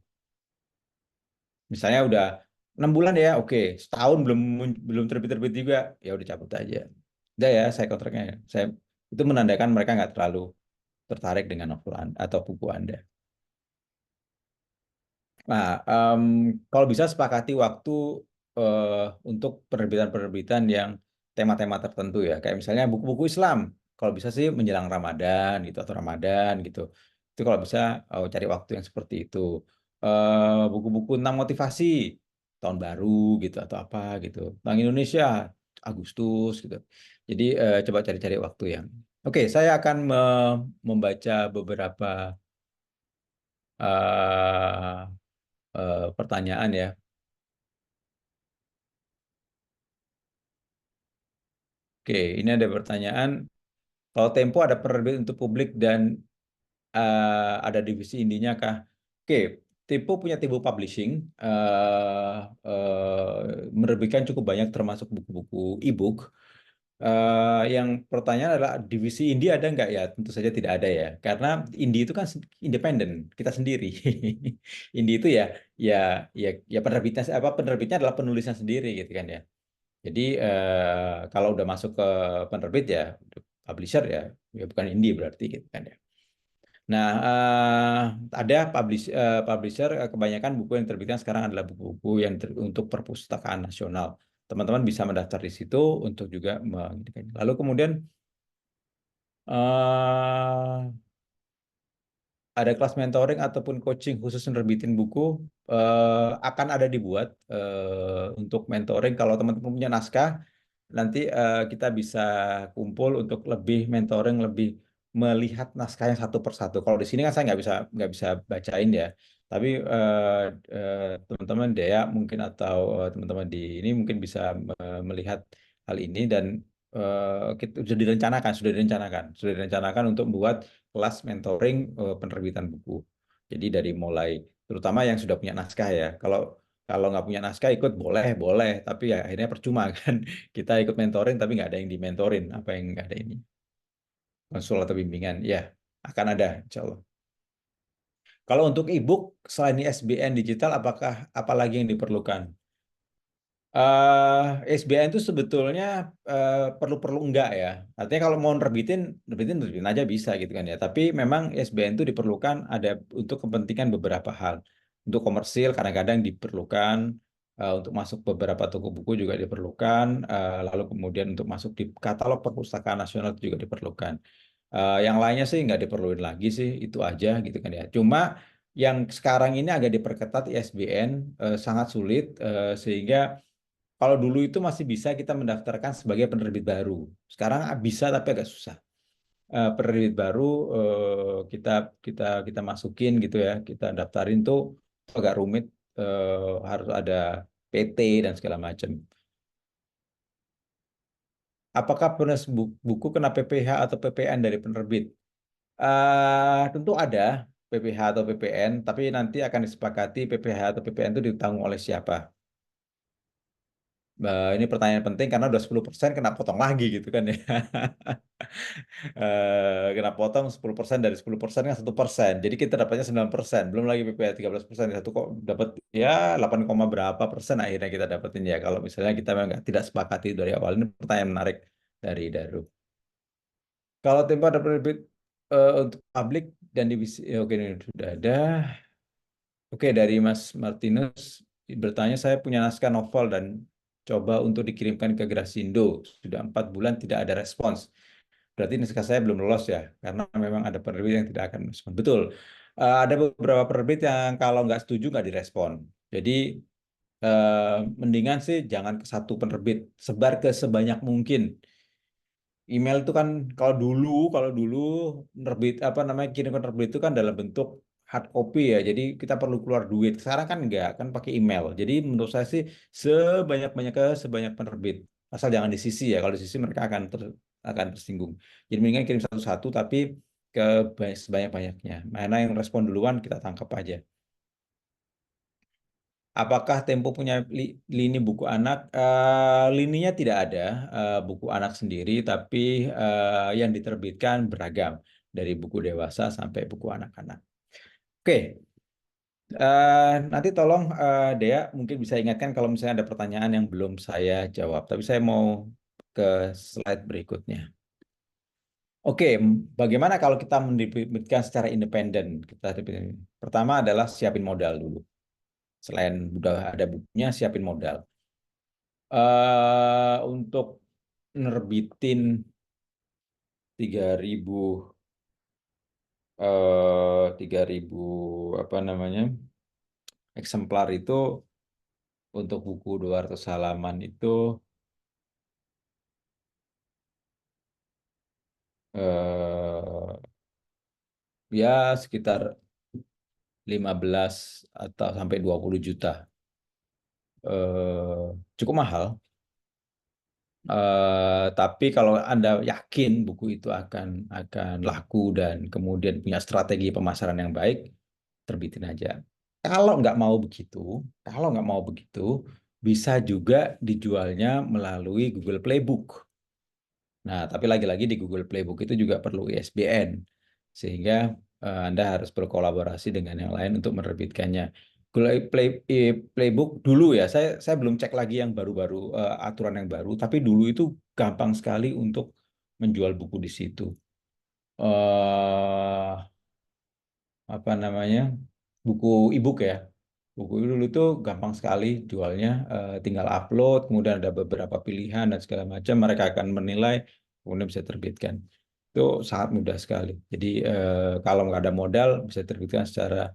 Misalnya udah 6 bulan ya, oke. Setahun belum belum terbit-terbit juga, ya udah cabut aja. Udah ya, saya kontraknya. Saya itu menandakan mereka nggak terlalu tertarik dengan novel atau buku Anda. Nah, kalau bisa sepakati waktu eh, untuk penerbitan-penerbitan yang tema-tema tertentu ya, kayak misalnya buku-buku Islam. Kalau bisa sih menjelang Ramadan gitu atau Ramadan gitu. Itu kalau bisa cari waktu yang seperti itu. Buku-buku tentang motivasi tahun baru gitu atau apa gitu. Tentang Indonesia Agustus gitu. Jadi coba cari-cari waktu yang. Oke, saya akan membaca beberapa eh, pertanyaan ya. Oke, ini ada pertanyaan. Kalau Tempo ada penerbit untuk publik dan ada divisi indinya kah? Oke, Tempo punya Tempo Publishing, menerbitkan cukup banyak termasuk buku-buku e-book. Yang pertanyaan adalah divisi indie ada nggak ya? Tentu saja tidak ada ya, karena indie itu kan independen, kita sendiri. Indie itu ya, ya penerbitnya adalah penulisnya sendiri gitu kan ya. Jadi kalau udah masuk ke penerbit ya publisher ya bukan indie berarti gitu kan ya. Nah, ada publisher kebanyakan buku yang terbitkan sekarang adalah buku-buku yang untuk perpustakaan nasional. Teman-teman bisa mendaftar di situ untuk juga lalu kemudian eh, ada kelas mentoring ataupun coaching khusus nerbitin buku akan ada dibuat untuk mentoring kalau teman-teman punya naskah. Nanti kita bisa kumpul untuk lebih mentoring, lebih melihat naskahnya satu persatu. Kalau di sini kan saya nggak bisa bacain ya. Tapi teman-teman Dea mungkin atau teman-teman di ini mungkin bisa melihat hal ini dan sudah direncanakan untuk membuat kelas mentoring penerbitan buku. Jadi dari mulai terutama yang sudah punya naskah ya. Kalau kalau nggak punya naskah ikut boleh boleh, tapi ya akhirnya percuma kan. Kita ikut mentoring tapi nggak ada yang dimentorin, apa yang nggak ada ini. Konsul atau bimbingan, ya akan ada insya Allah. Kalau untuk e-book selain ISBN digital, apalagi yang diperlukan? SBN itu sebetulnya perlu-perlu enggak ya. Artinya kalau mau nerbitin aja bisa gitu kan ya. Tapi memang SBN itu diperlukan ada untuk kepentingan beberapa hal. Untuk komersil kadang-kadang diperlukan, untuk masuk beberapa toko buku juga diperlukan, lalu kemudian untuk masuk di katalog perpustakaan nasional itu juga diperlukan. Yang lainnya sih nggak diperluin lagi sih, itu aja gitu kan ya. Cuma yang sekarang ini agak diperketat ISBN, sangat sulit, sehingga kalau dulu itu masih bisa kita mendaftarkan sebagai penerbit baru. Sekarang bisa tapi agak susah. Penerbit baru, kita kita kita masukin gitu ya, kita daftarin tuh agak rumit, harus ada PT dan segala macam. Apakah penulis buku kena PPh atau PPN dari penerbit? Tentu ada PPh atau PPN, tapi nanti akan disepakati PPh atau PPN itu ditanggung oleh siapa. Ini pertanyaan penting karena udah 10% kena potong lagi gitu kan ya. Kena potong 10% dari 10% kan 1%. Jadi kita dapatnya 9%. Belum lagi PPh 13%. Satu kok dapat ya 8, berapa persen akhirnya kita dapetin ya. Kalau misalnya kita memang tidak sepakati dari awal. Ini pertanyaan menarik dari Daru. Kalau Tempo ada penerbit untuk publik dan divisi, ya, oke, ini sudah ada. Oke, dari Mas Martinus bertanya, saya punya naskah novel dan coba untuk dikirimkan ke Grasindo. Sudah 4 bulan tidak ada respons. Berarti naskah saya belum lolos ya, karena memang ada penerbit yang tidak akan respon. Betul. Ada beberapa penerbit yang kalau nggak setuju nggak direspon. Jadi mendingan sih jangan ke satu penerbit, sebar ke sebanyak mungkin. Email itu kan kalau dulu nerbit apa namanya kirim ke nerbit itu kan dalam bentuk hard copy ya. Jadi kita perlu keluar duit. Sekarang kan enggak, kan pakai email. Jadi menurut saya sih sebanyak penerbit. Asal jangan di CC ya. Kalau di CC mereka akan tersinggung. Jadi mendingan kirim satu-satu tapi ke sebanyak-banyaknya. Mana yang respon duluan kita tangkap aja. Apakah Tempo punya lini buku anak? Lininya tidak ada buku anak sendiri, tapi yang diterbitkan beragam dari buku dewasa sampai buku anak-anak. Oke, nanti tolong Dea mungkin bisa ingatkan kalau misalnya ada pertanyaan yang belum saya jawab. Tapi saya mau ke slide berikutnya. Oke, bagaimana kalau kita menerbitkan secara independen? Pertama adalah siapin modal dulu. Selain udah ada bukunya, siapin modal. Untuk nerbitin 3.000 3.000 apa namanya eksemplar itu untuk buku 200 halaman itu eh, ya sekitar 15 atau sampai 20 juta. Cukup mahal. Tapi kalau Anda yakin buku itu akan laku dan kemudian punya strategi pemasaran yang baik, terbitin aja. Kalau nggak mau begitu, kalau nggak mau begitu, bisa juga dijualnya melalui Google Playbook. Nah, tapi lagi-lagi di Google Playbook itu juga perlu ISBN, sehingga Anda harus berkolaborasi dengan yang lain untuk menerbitkannya. Playbook dulu ya, saya belum cek lagi yang baru-baru, aturan yang baru, tapi dulu itu gampang sekali untuk menjual buku di situ. eh Apa namanya, buku e-book ya, buku dulu itu gampang sekali jualnya, tinggal upload kemudian ada beberapa pilihan dan segala macam, mereka akan menilai kemudian bisa terbitkan. Itu sangat mudah sekali. Jadi kalau nggak ada modal bisa terbitkan secara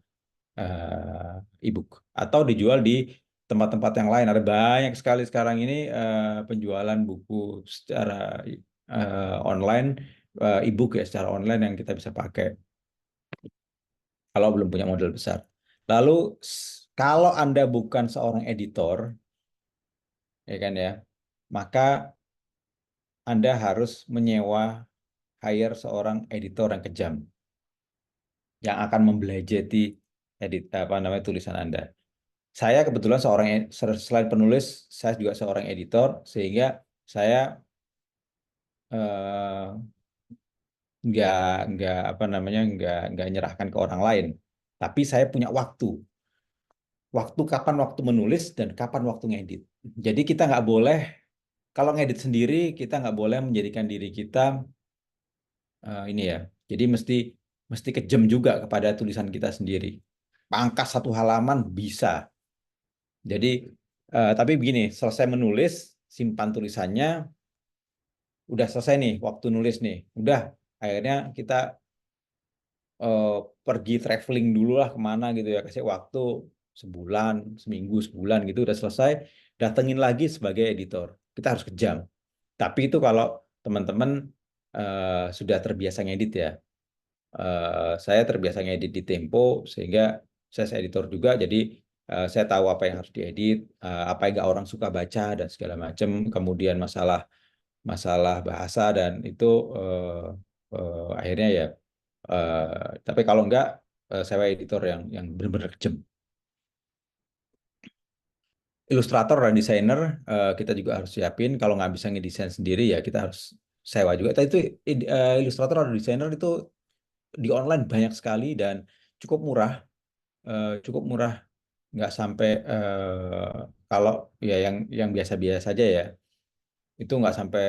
e-book atau dijual di tempat-tempat yang lain. Ada banyak sekali sekarang ini penjualan buku secara online, e-book ya, secara online yang kita bisa pakai kalau belum punya modal besar. Lalu kalau Anda bukan seorang editor, ya kan ya, maka Anda harus menyewa, hire seorang editor yang kejam yang akan membelajeti apa namanya tulisan Anda. Saya kebetulan selain penulis, saya juga seorang editor, sehingga saya eh, nggak apa namanya nggak nyerahkan ke orang lain, Tapi saya punya waktu kapan waktu menulis dan kapan waktu ngedit. Jadi kita nggak boleh, kalau ngedit sendiri kita nggak boleh menjadikan diri kita ini ya. Jadi mesti mesti kejam juga kepada tulisan kita sendiri. Pangkas satu halaman bisa. Jadi tapi begini, selesai menulis, simpan tulisannya, udah selesai nih waktu nulis nih. Udah, akhirnya kita eh, pergi traveling dulu lah kemana gitu ya, kasih waktu sebulan, seminggu, sebulan gitu udah selesai, datengin lagi sebagai editor. Kita harus kejam. Tapi itu kalau teman-teman sudah terbiasa ngedit ya. Saya terbiasa ngedit di Tempo sehingga saya editor juga, jadi saya tahu apa yang harus diedit, apa yang nggak orang suka baca dan segala macam. Kemudian masalah masalah bahasa dan itu akhirnya ya. Tapi kalau enggak, sewa editor yang benar-benar kejam. Ilustrator dan desainer kita juga harus siapin. Kalau nggak bisa ngedesain sendiri ya kita harus sewa juga. Tapi itu ilustrator atau desainer itu di online banyak sekali dan cukup murah, cukup murah. Nggak sampai kalau ya yang biasa-biasa saja ya itu nggak sampai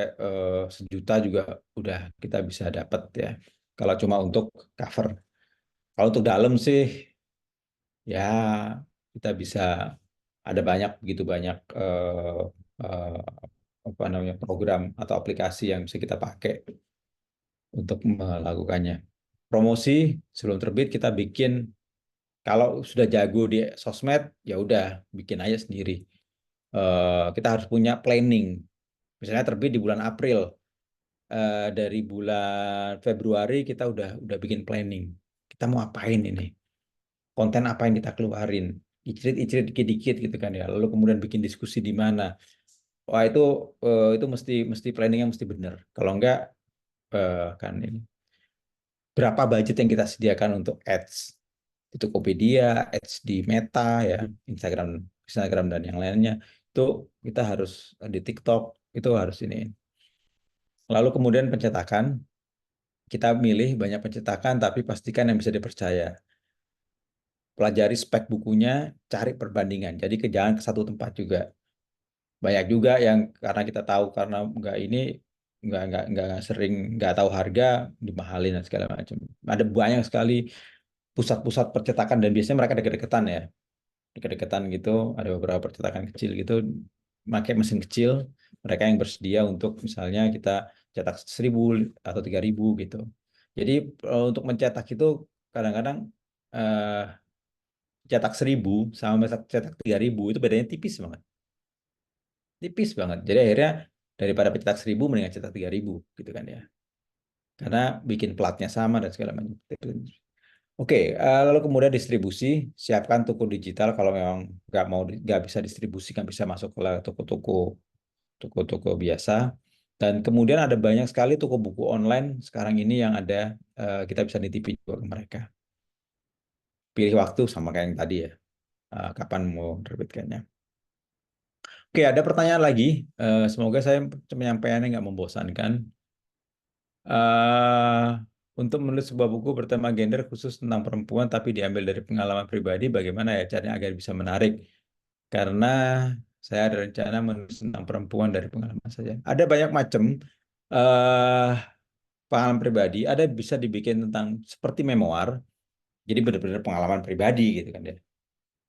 sejuta juga udah kita bisa dapat ya. Kalau cuma untuk cover. Kalau untuk dalam sih ya kita bisa ada banyak, begitu banyak eh, apa namanya, program atau aplikasi yang bisa kita pakai untuk melakukannya. Promosi sebelum terbit kita bikin, kalau sudah jago di sosmed ya udah bikin aja sendiri. Kita harus punya planning. Misalnya terbit di bulan April, dari bulan Februari kita udah bikin planning. Kita mau apain ini? Konten apa yang kita keluarin? Icrit-icrit dikit-dikit gitu kan ya. Lalu kemudian bikin diskusi di mana. Wah itu mesti mesti planningnya mesti benar. Kalau enggak kan ini berapa budget yang kita sediakan untuk ads di Tokopedia, ads di Meta ya, Instagram, Instagram dan yang lainnya itu kita harus di TikTok itu harus ini. Lalu kemudian pencetakan, kita milih banyak pencetakan tapi pastikan yang bisa dipercaya. Pelajari spek bukunya, cari perbandingan. Jadi jangan ke satu tempat juga. Banyak juga yang karena kita tahu karena nggak ini nggak sering nggak tahu harga dimahalin dan segala macam. Ada banyak sekali pusat-pusat percetakan dan biasanya mereka deket-deketan ya, deket-deketan gitu. Ada beberapa percetakan kecil gitu, pakai mesin kecil. Mereka yang bersedia untuk misalnya kita cetak 1.000 atau 3.000 gitu. Jadi untuk mencetak itu kadang-kadang eh, cetak 1.000 sama cetak 3.000 itu bedanya tipis banget. Tipis banget. Jadi akhirnya daripada pencetak 1.000 mendingan cetak 3.000 gitu kan ya. Karena bikin platnya sama dan segala macam. Oke, lalu kemudian distribusi, siapkan toko digital kalau memang nggak bisa distribusi, nggak bisa masuk ke toko-toko biasa. Dan kemudian ada banyak sekali toko buku online sekarang ini yang ada, kita bisa nitipin juga ke mereka. Pilih waktu sama kayak yang tadi ya, kapan mau terbitkannya. Oke, ada pertanyaan lagi. Semoga saya penyampaiannya nggak membosankan. eh untuk menulis sebuah buku bertema gender khusus tentang perempuan tapi diambil dari pengalaman pribadi, bagaimana ya caranya agar bisa menarik? Karena saya ada rencana menulis tentang perempuan dari pengalaman saja. Ada banyak macam eh pengalaman pribadi. Ada bisa dibikin tentang seperti memoir, jadi benar-benar pengalaman pribadi gitu kan ya.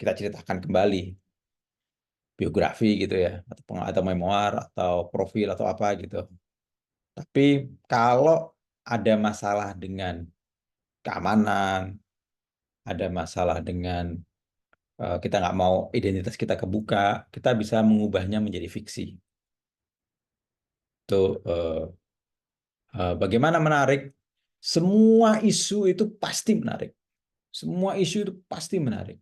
Kita ceritakan kembali biografi gitu ya, atau memoir atau profil atau apa gitu. Tapi kalau ada masalah dengan keamanan, ada masalah dengan kita nggak mau identitas kita kebuka, kita bisa mengubahnya menjadi fiksi. Itu bagaimana menarik? Semua isu itu pasti menarik. Semua isu itu pasti menarik.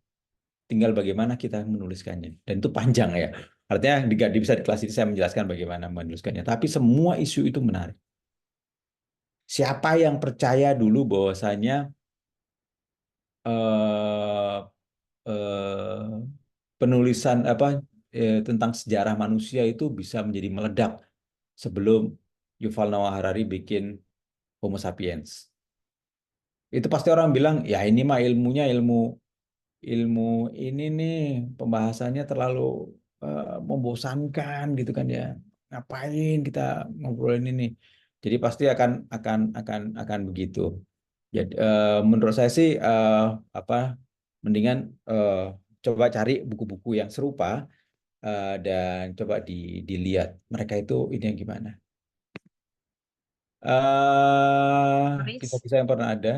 Tinggal bagaimana kita menuliskannya. Dan itu panjang ya. Artinya bisa di kelas ini saya menjelaskan bagaimana menuliskannya. Tapi semua isu itu menarik. Siapa yang percaya dulu bahwasanya eh, eh, penulisan apa tentang sejarah manusia itu bisa menjadi meledak sebelum Yuval Noah Harari bikin Homo sapiens. Itu pasti orang bilang, ya ini mah ilmunya ilmu ilmu ini nih pembahasannya terlalu membosankan gitu kan ya. Ngapain kita ngobrolin ini? Jadi pasti akan begitu. Jadi menurut saya sih apa mendingan coba cari buku-buku yang serupa dan coba dilihat mereka itu ini yang gimana. Tulis. Kisah-kisah yang pernah ada.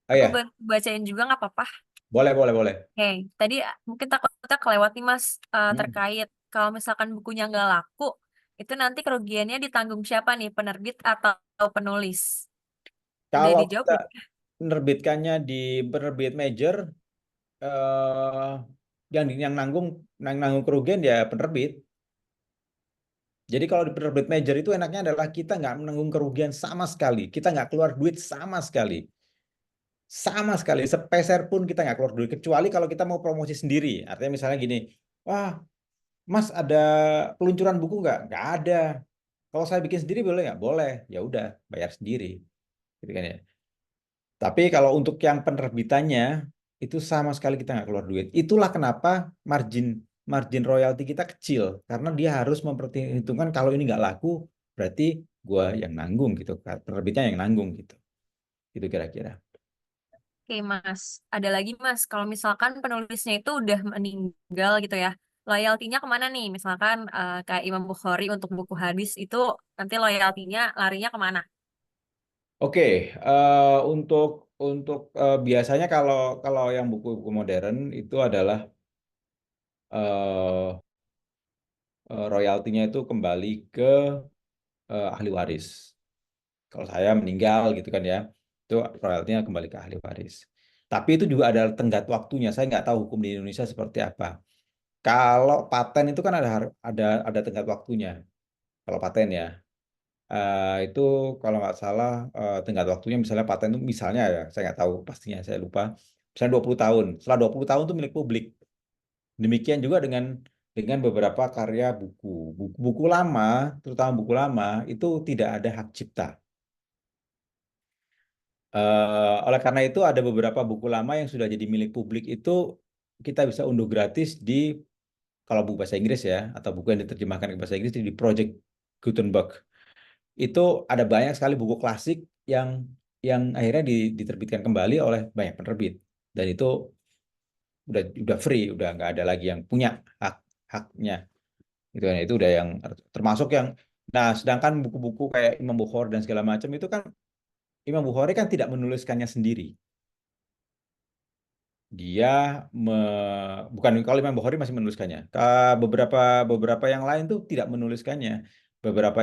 Oh Aku ya, bacain juga nggak apa-apa. boleh boleh boleh. Oke, tadi mungkin kita kelewat nih Mas, Hmm. terkait kalau misalkan bukunya nggak laku, itu nanti kerugiannya ditanggung siapa nih, penerbit atau penulis? Udah Kalau dijawab kita belum? menerbitkannya di penerbit major, eh, yang nanggung kerugian ya penerbit. Jadi kalau di penerbit major itu enaknya adalah kita nggak menanggung kerugian sama sekali, kita nggak keluar duit sama sekali, sepeser pun kita nggak keluar duit kecuali kalau kita mau promosi sendiri. Artinya misalnya gini, wah Mas ada peluncuran buku nggak? Nggak ada. Kalau saya bikin sendiri boleh nggak? Boleh. Ya udah, bayar sendiri. Gitu kan ya. Tapi kalau untuk yang penerbitannya itu sama sekali kita nggak keluar duit. Itulah kenapa margin margin royalti kita kecil karena dia harus memperhitungkan kalau ini nggak laku berarti gua yang nanggung gitu. Penerbitnya yang nanggung gitu. Itu kira-kira. Oke Mas, ada lagi Mas, kalau misalkan penulisnya itu udah meninggal gitu ya, loyaltinya kemana nih? Misalkan kayak Imam Bukhari untuk buku hadis itu nanti loyaltinya larinya kemana? Oke, untuk biasanya kalau kalau yang buku-buku modern itu adalah eh, royaltinya itu kembali ke ahli waris. Kalau saya meninggal gitu kan ya, itu royaltinya kembali ke ahli waris. Tapi itu juga ada tenggat waktunya. Saya nggak tahu hukum di Indonesia seperti apa. Kalau paten itu kan ada tenggat waktunya. Kalau paten ya, itu kalau nggak salah tenggat waktunya misalnya paten itu misalnya ya, saya nggak tahu pastinya, saya lupa. Misalnya 20 tahun. Setelah 20 tahun itu milik publik. Demikian juga dengan beberapa karya buku. Buku-buku lama, terutama buku lama, itu tidak ada hak cipta. Oleh karena itu ada beberapa buku lama yang sudah jadi milik publik itu kita bisa unduh gratis di kalau buku bahasa Inggris ya atau buku yang diterjemahkan ke bahasa Inggris di Project Gutenberg. Itu ada banyak sekali buku klasik yang akhirnya diterbitkan kembali oleh banyak penerbit dan itu udah free, udah nggak ada lagi yang punya hak haknya. Itu kan itu udah yang termasuk yang nah sedangkan buku-buku kayak Imam Bukhari dan segala macam itu kan Imam Bukhari kan tidak menuliskannya sendiri. Dia bukan kalau Imam Bukhari masih menuliskannya. Beberapa beberapa yang lain tuh tidak menuliskannya. Beberapa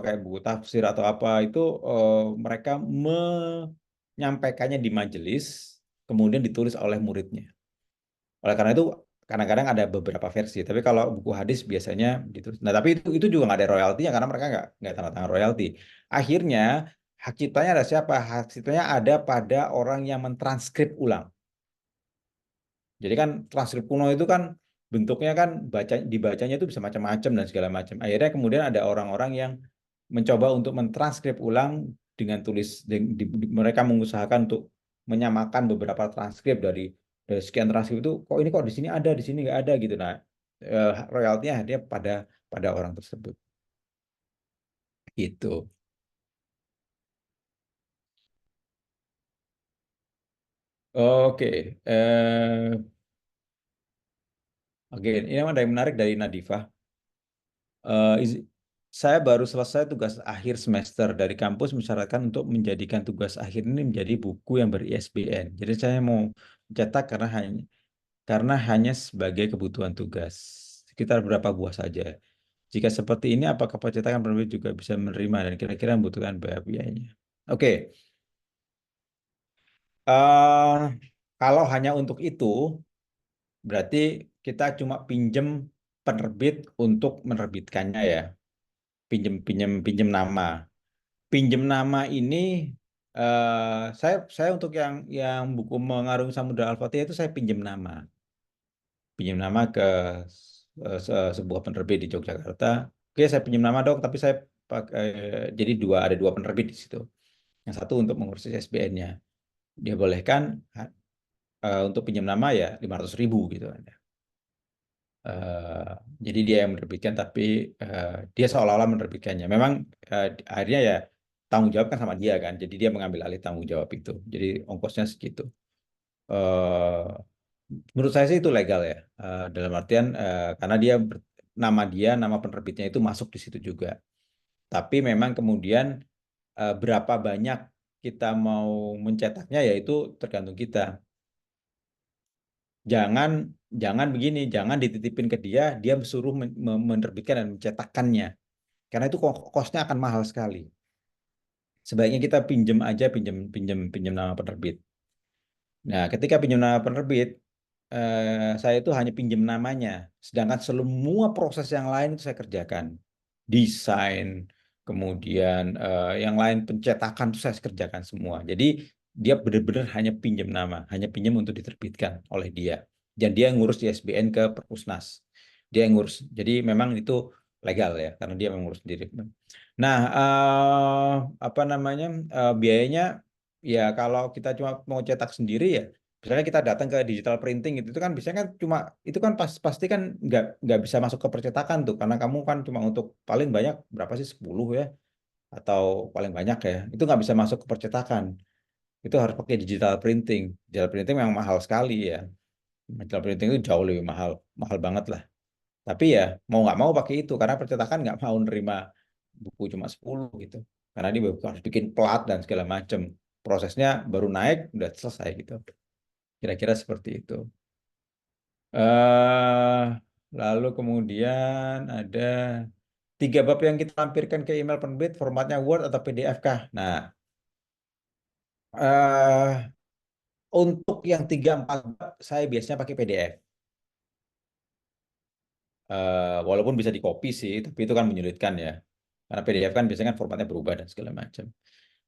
kayak buku tafsir atau apa itu mereka menyampaikannya di majelis, kemudian ditulis oleh muridnya. Oleh karena itu kadang-kadang ada beberapa versi. Tapi kalau buku hadis biasanya ditulis. Nah tapi itu juga nggak ada royaltinya karena mereka nggak tanda tangan royalti. Akhirnya hak ciptanya ada siapa? Hak ciptanya ada pada orang yang mentranskrip ulang. Jadi kan transkrip kuno itu kan bentuknya kan dibacanya itu bisa macam-macam dan segala macam. Akhirnya kemudian ada orang-orang yang mencoba untuk mentranskrip ulang dengan mereka mengusahakan untuk menyamakan beberapa transkrip dari sekian transkrip itu kok ini kok di sini ada di sini nggak ada gitu. Nah, royaltinya dia pada orang tersebut. Gitu. Oke. Oke, ini ada yang menarik dari Nadifah. Eh, iz- saya baru selesai tugas akhir semester dari kampus mensyaratkan untuk menjadikan tugas akhir ini menjadi buku yang ber-ISBN. Jadi saya mau cetak karena hanya sebagai kebutuhan tugas. Sekitar berapa buah saja. Jika seperti ini, apakah percetakan penerbit juga bisa menerima dan kira-kira membutuhkan biayanya? Oke, eh, kalau hanya untuk itu, berarti kita cuma pinjem penerbit untuk menerbitkannya ya. Pinjem pinjem pinjem nama. Pinjem nama ini saya untuk yang buku Mengarungi Samudra Al-Fatihah itu saya pinjam nama ke sebuah penerbit di Yogyakarta. Oke, saya pinjam nama dong, tapi saya pakai jadi ada dua penerbit di situ. Yang satu untuk mengurus SBN-nya. dia bolehkan untuk pinjam nama ya 500.000 gitu. Eh, jadi dia yang menerbitkan, tapi dia seolah-olah menerbitkannya. Memang akhirnya ya tanggung jawab kan sama dia kan. Jadi dia mengambil alih tanggung jawab itu. Jadi ongkosnya segitu. Eh, Menurut saya sih itu legal ya. Dalam artian karena nama penerbitnya itu masuk di situ juga. Tapi memang kemudian berapa banyak kita mau mencetaknya ya itu tergantung kita. Jangan jangan begini, jangan dititipin ke dia, dia suruh menerbitkan dan mencetakkannya. Karena itu kosnya akan mahal sekali. Sebaiknya kita pinjam aja, pinjam nama penerbit. Nah, ketika pinjam nama penerbit, saya itu hanya pinjam namanya, sedangkan semua proses yang lain itu saya kerjakan. Desain, kemudian yang lain pencetakan itu saya kerjakan semua. Jadi dia benar-benar hanya pinjam nama, hanya pinjam untuk diterbitkan oleh dia. Dan dia yang ngurus di ISBN ke Perpusnas. Dia yang ngurus. Jadi memang itu legal ya, karena dia mengurus sendiri. Nah, apa namanya, biayanya ya kalau kita cuma mau cetak sendiri ya, misalnya kita datang ke digital printing itu kan biasanya kan cuma itu kan pasti kan nggak bisa masuk ke percetakan tuh, karena kamu kan cuma untuk paling banyak berapa sih 10 ya, atau paling banyak ya itu nggak bisa masuk ke percetakan. Itu harus pakai digital printing. Digital printing memang mahal sekali ya. Digital printing itu jauh lebih mahal, mahal banget lah. Tapi ya mau nggak mau pakai itu karena percetakan nggak mau nerima buku cuma 10 gitu. Karena dia harus bikin plat dan segala macam. Prosesnya baru naik udah selesai gitu. Kira-kira seperti itu. eh Lalu kemudian ada 3 bab yang kita lampirkan ke email penerbit, formatnya Word atau PDF kah? Nah, eh untuk yang 3-4 bab saya biasanya pakai PDF. Walaupun bisa di copy sih, tapi itu kan menyulitkan ya. Karena PDF kan biasanya kan formatnya berubah dan segala macam.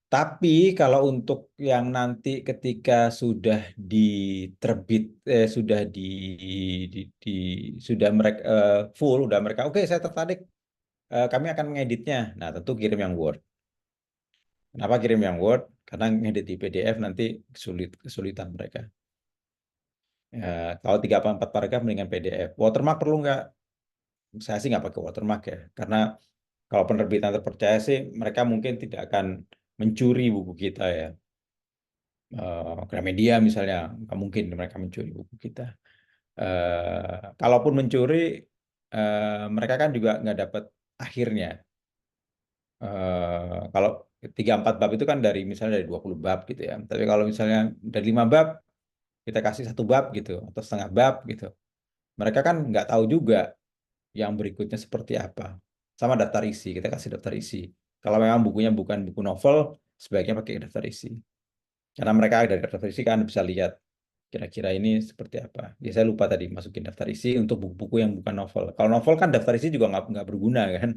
Tapi kalau untuk yang nanti ketika sudah diterbit, sudah mereka full, udah mereka oke saya tertarik, kami akan mengeditnya. Nah tentu kirim yang Word. Kenapa kirim yang Word? Karena ngedit di PDF nanti kesulitan mereka. Kalau 3 atau 4 paragraf mendingan PDF. Watermark perlu nggak? Saya sih nggak pakai watermark ya, karena kalau penerbitan terpercaya sih mereka mungkin tidak akan mencuri buku kita ya. Gramedia misalnya, nggak mungkin mereka mencuri buku kita. Kalaupun mencuri, mereka kan juga nggak dapat akhirnya. Kalau 3-4 bab itu kan dari misalnya dari 20 bab gitu ya. Tapi kalau misalnya dari 5 bab, kita kasih 1 bab gitu, atau setengah bab gitu. Mereka kan nggak tahu juga yang berikutnya seperti apa. Sama daftar isi, kita kasih daftar isi. Kalau memang bukunya bukan buku novel, sebaiknya pakai daftar isi. Karena mereka dari daftar isi kan bisa lihat kira-kira ini seperti apa. Ya saya lupa tadi masukin daftar isi untuk buku-buku yang bukan novel. Kalau novel kan daftar isi juga nggak berguna kan,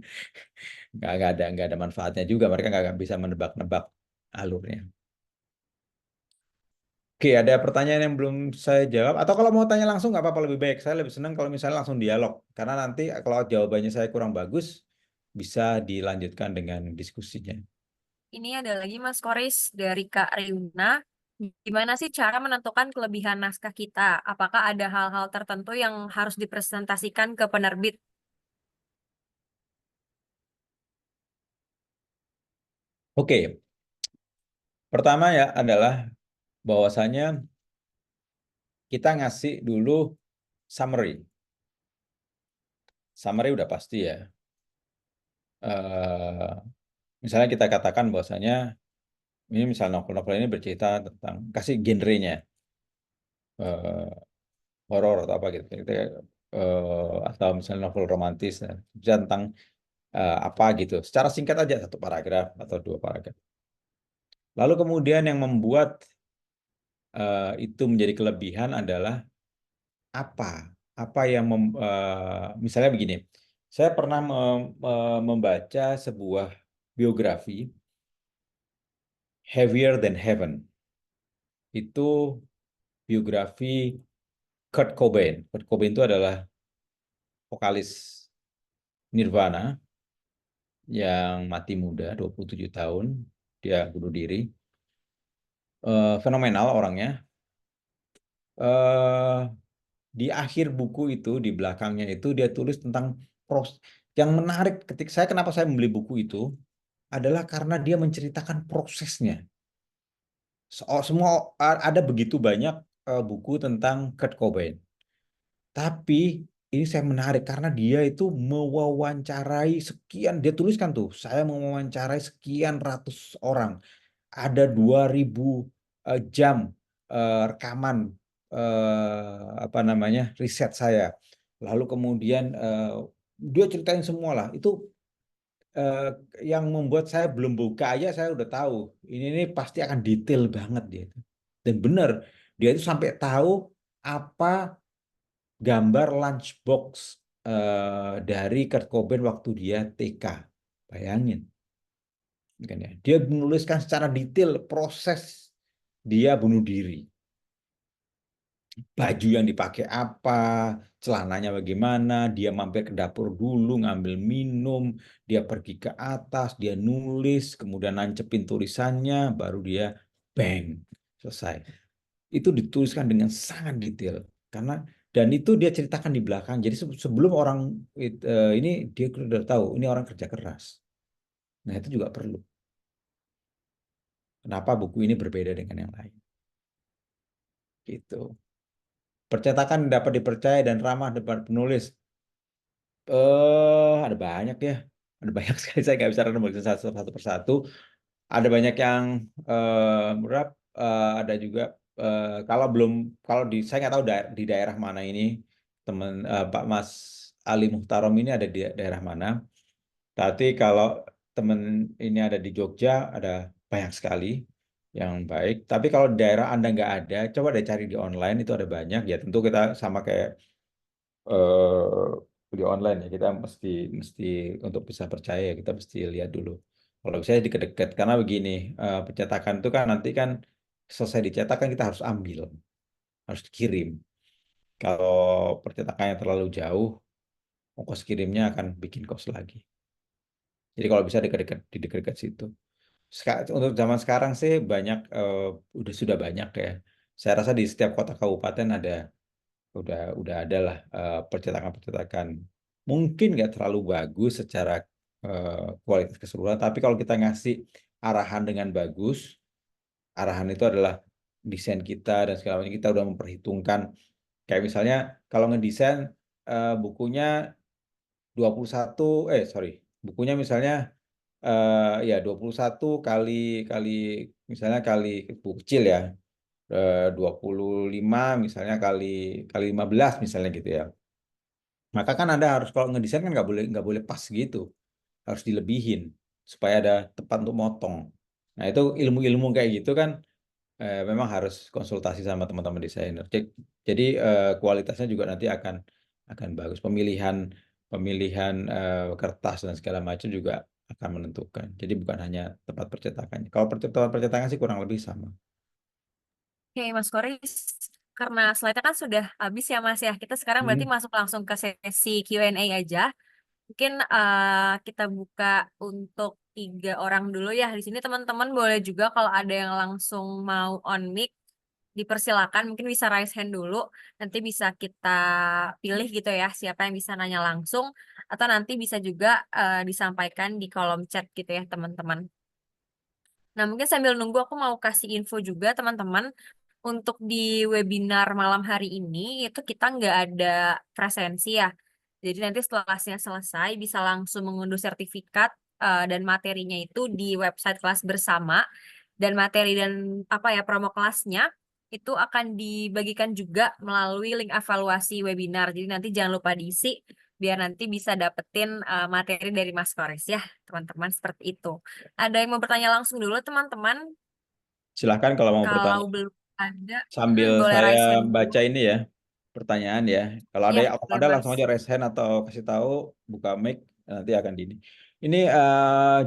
nggak ada manfaatnya juga. Mereka nggak bisa menebak-nebak alurnya. Oke, ada pertanyaan yang belum saya jawab. Atau kalau mau tanya langsung nggak apa-apa, lebih baik. Saya lebih senang kalau misalnya langsung dialog. Karena nanti kalau jawabannya saya kurang bagus, bisa dilanjutkan dengan diskusinya. Ini ada lagi Mas Koris dari Kak Riuna. Gimana sih cara menentukan kelebihan naskah kita? Apakah ada hal-hal tertentu yang harus dipresentasikan ke penerbit? Oke, pertama ya adalah bahwasanya kita ngasih dulu summary. Summary udah pasti ya. eh Misalnya kita katakan bahwasanya ini misal novel-novel ini bercerita tentang kasih genrenya, eh, horor atau apa gitu. Atau misalnya novel romantis, bisa tentang apa gitu. Secara singkat aja 1 paragraf atau 2 paragraf. Lalu kemudian yang membuat itu menjadi kelebihan adalah apa? Apa yang misalnya begini. Saya pernah membaca sebuah biografi Heavier Than Heaven. Itu biografi Kurt Cobain. Kurt Cobain itu adalah vokalis Nirvana yang mati muda, 27 tahun. Dia bunuh diri. fenomenal orangnya. eh di akhir buku itu, di belakangnya itu dia tulis tentang yang menarik ketika kenapa saya membeli buku itu adalah karena dia menceritakan prosesnya. Semua ada begitu banyak buku tentang Kurt Cobain. Tapi ini saya menarik karena dia itu mewawancarai sekian, dia tuliskan tuh, saya mewawancarai sekian ratus orang. Ada 2000 jam rekaman apa namanya riset saya. Lalu kemudian dia ceritain semua lah. Itu eh, yang membuat saya belum buka aja saya udah tahu ini pasti akan detail banget dia itu. Dan benar, dia itu sampai tahu apa gambar lunchbox dari Kurt Cobain waktu dia TK. Bayangin, kan ya. Dia menuliskan secara detail proses dia bunuh diri. Baju yang dipakai apa, celananya bagaimana, dia mampir ke dapur dulu ngambil minum, dia pergi ke atas, dia nulis, kemudian nancepin tulisannya, baru dia bang, selesai. Itu dituliskan dengan sangat detail karena dan itu dia ceritakan di belakang. Jadi sebelum orang ini dia sudah tahu ini orang kerja keras. Nah, itu juga perlu. Kenapa buku ini berbeda dengan yang lain? Gitu. Percetakan dapat dipercaya dan ramah depan penulis. Ada banyak ya. Ada banyak sekali saya nggak bisa menulis satu persatu. Ada banyak yang berat. Ada juga kalau di saya nggak tahu di daerah mana ini teman Pak Mas Ali Muhtarom ini ada di daerah mana. Tapi kalau teman ini ada di Jogja ada banyak sekali yang baik. Tapi kalau di daerah Anda nggak ada, coba deh cari di online itu ada banyak. Ya tentu kita sama kayak beli online ya kita mesti mesti untuk bisa percaya kita mesti lihat dulu kalau bisa deket-deket karena begini pencetakan itu kan nanti kan selesai dicetak kan kita harus ambil harus kirim kalau percetakannya terlalu jauh ongkos kirimnya akan bikin kos lagi jadi kalau bisa dekat-dekat di dekat-dekat situ untuk zaman sekarang sih banyak sudah banyak ya saya rasa di setiap kota kabupaten ada udah ada lah percetakan-percetakan mungkin nggak terlalu bagus secara kualitas keseluruhan tapi kalau kita ngasih arahan dengan bagus arahan itu adalah desain kita dan segala macam kita udah memperhitungkan kayak misalnya kalau ngedesain bukunya 21 sorry bukunya misalnya ya 21 kali kali misalnya kali buku kecil ya 25 misalnya kali kali 15 misalnya gitu ya. Maka kan Anda harus kalau ngedesain kan nggak boleh pas gitu. Harus dilebihin supaya ada tempat untuk motong. Nah, itu ilmu-ilmu kayak gitu kan memang harus konsultasi sama teman-teman desainer. Jadi kualitasnya juga nanti akan bagus. Pemilihan pemilihan kertas dan segala macam juga akan menentukan. Jadi bukan hanya tempat percetakannya. Kalau tempat percetakan sih kurang lebih sama. Oke, Mas Koris, karena slide-nya kan sudah habis ya Mas ya. Kita sekarang berarti Hmm. masuk langsung ke sesi Q&A aja. Mungkin kita buka untuk 3 orang dulu ya. Di sini teman-teman boleh juga kalau ada yang langsung mau on mic, dipersilakan. Mungkin bisa raise hand dulu. Nanti bisa kita pilih gitu ya siapa yang bisa nanya langsung. Atau nanti bisa juga disampaikan di kolom chat gitu ya teman-teman. Nah, mungkin sambil nunggu aku mau kasih info juga teman-teman. Untuk di webinar malam hari ini itu kita nggak ada presensi ya. Jadi nanti setelah kelasnya selesai bisa langsung mengunduh sertifikat dan materinya itu di website kelas bersama. Dan materi dan apa ya promo kelasnya itu akan dibagikan juga melalui link evaluasi webinar. Jadi nanti jangan lupa diisi biar nanti bisa dapetin materi dari Mas Kores ya, teman-teman seperti itu. Ada yang mau bertanya langsung dulu, teman-teman? Silahkan kalau mau Kalau bertanya. belum ada, Sambil boleh saya raise hand dulu. baca ini ya, pertanyaan ya. Iya, Kalau boleh ada Mas. langsung aja raise hand atau kasih tahu, buka mic, nanti akan di ini. Ini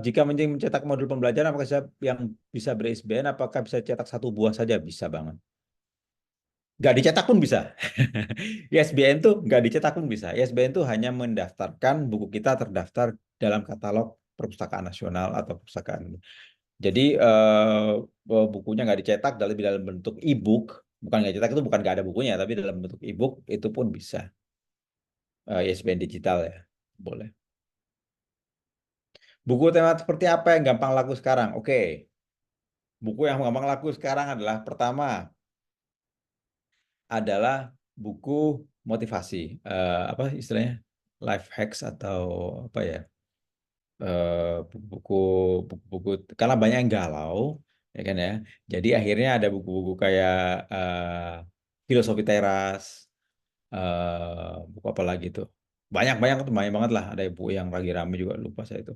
jika mencetak modul pembelajaran, apakah yang bisa ber-ISBN, apakah bisa cetak satu buah saja? Bisa banget. Nggak dicetak pun bisa. ISBN tuh nggak dicetak pun bisa. ISBN tuh hanya mendaftarkan buku kita terdaftar dalam katalog perpustakaan nasional atau perpustakaan. Jadi bukunya nggak dicetak dalam bentuk e-book, bukan nggak cetak itu bukan nggak ada bukunya, tapi dalam bentuk e-book itu pun bisa. ISBN digital ya, boleh. Buku tema seperti apa yang gampang laku sekarang? Oke, buku yang gampang laku sekarang adalah pertama adalah buku motivasi. Apa istilahnya? Life hacks atau apa ya? Buku-buku buku-buku karena banyak yang galau ya kan ya. Jadi akhirnya ada buku-buku kayak filosofi teras, buku apa lagi tuh. Banyak banget lah. Ada buku yang lagi rame juga lupa saya itu.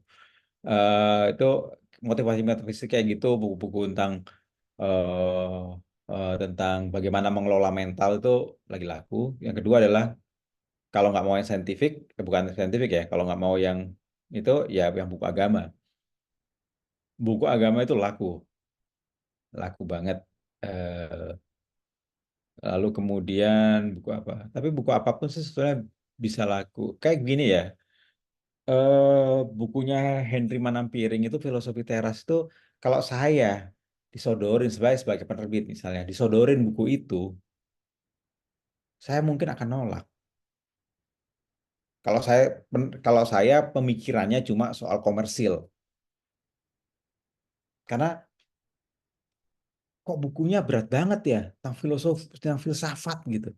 Itu motivasi kayak gitu, buku-buku eh, tentang bagaimana mengelola mental itu lagi laku. Yang kedua adalah kalau nggak mau yang saintifik, bukan saintifik ya, kalau nggak mau yang itu ya yang buku agama. Buku agama itu laku banget. Eh, Lalu kemudian buku apa? Tapi buku apapun sih sebetulnya bisa laku. Kayak gini ya, bukunya Henry Manampiring itu Filosofi Teras itu kalau saya disodorin sebagai penerbit misalnya, disodorin buku itu, saya mungkin akan nolak. Kalau saya pemikirannya cuma soal komersil, karena kok bukunya berat banget ya tentang filosofi, tentang filsafat gitu,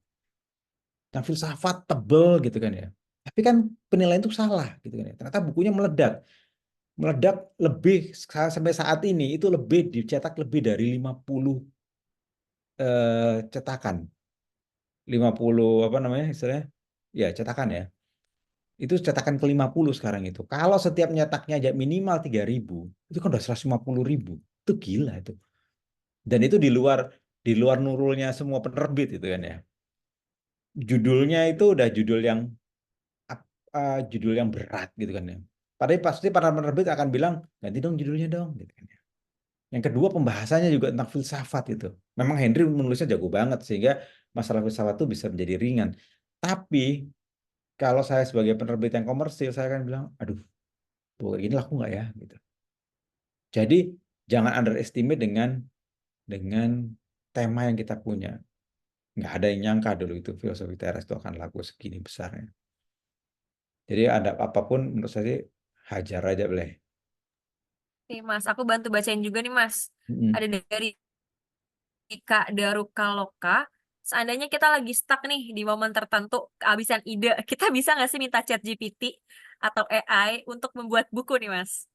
tentang filsafat tebel gitu kan ya. Tapi kan penilaian itu salah gitu kan ya. Ternyata bukunya meledak, meledak lebih sampai saat ini itu lebih dicetak lebih dari 50 cetakan, 50 apa namanya istilahnya? Ya, cetakan ya. Itu cetakan ke-50 sekarang itu. Kalau setiap nyetaknya aja minimal 3.000, itu kan udah 150.000. Itu gila itu. Dan itu di luar nurulnya semua penerbit itu kan ya. Judulnya itu udah judul yang berat gitu kan ya. Padahal pasti para penerbit akan bilang ganti dong judulnya dong gitu kan ya. Yang kedua pembahasannya juga tentang filsafat itu. Memang Henry menulisnya jago banget sehingga masalah filsafat itu bisa menjadi ringan. Tapi kalau saya sebagai penerbit yang komersil saya akan bilang, aduh, buku ini laku nggak ya gitu. Jadi jangan underestimate dengan tema yang kita punya. Nggak ada yang nyangka dulu itu filosofi teras itu akan laku segini besarnya. Jadi ada apapun menurut saya sih hajar aja boleh. Nih Mas, aku bantu bacain juga nih Mas. Mm-mm. Ada dari Kak Darukaloka. Seandainya kita lagi stuck nih di momen tertentu, kehabisan ide, kita bisa nggak sih minta chat GPT atau AI untuk membuat buku nih Mas?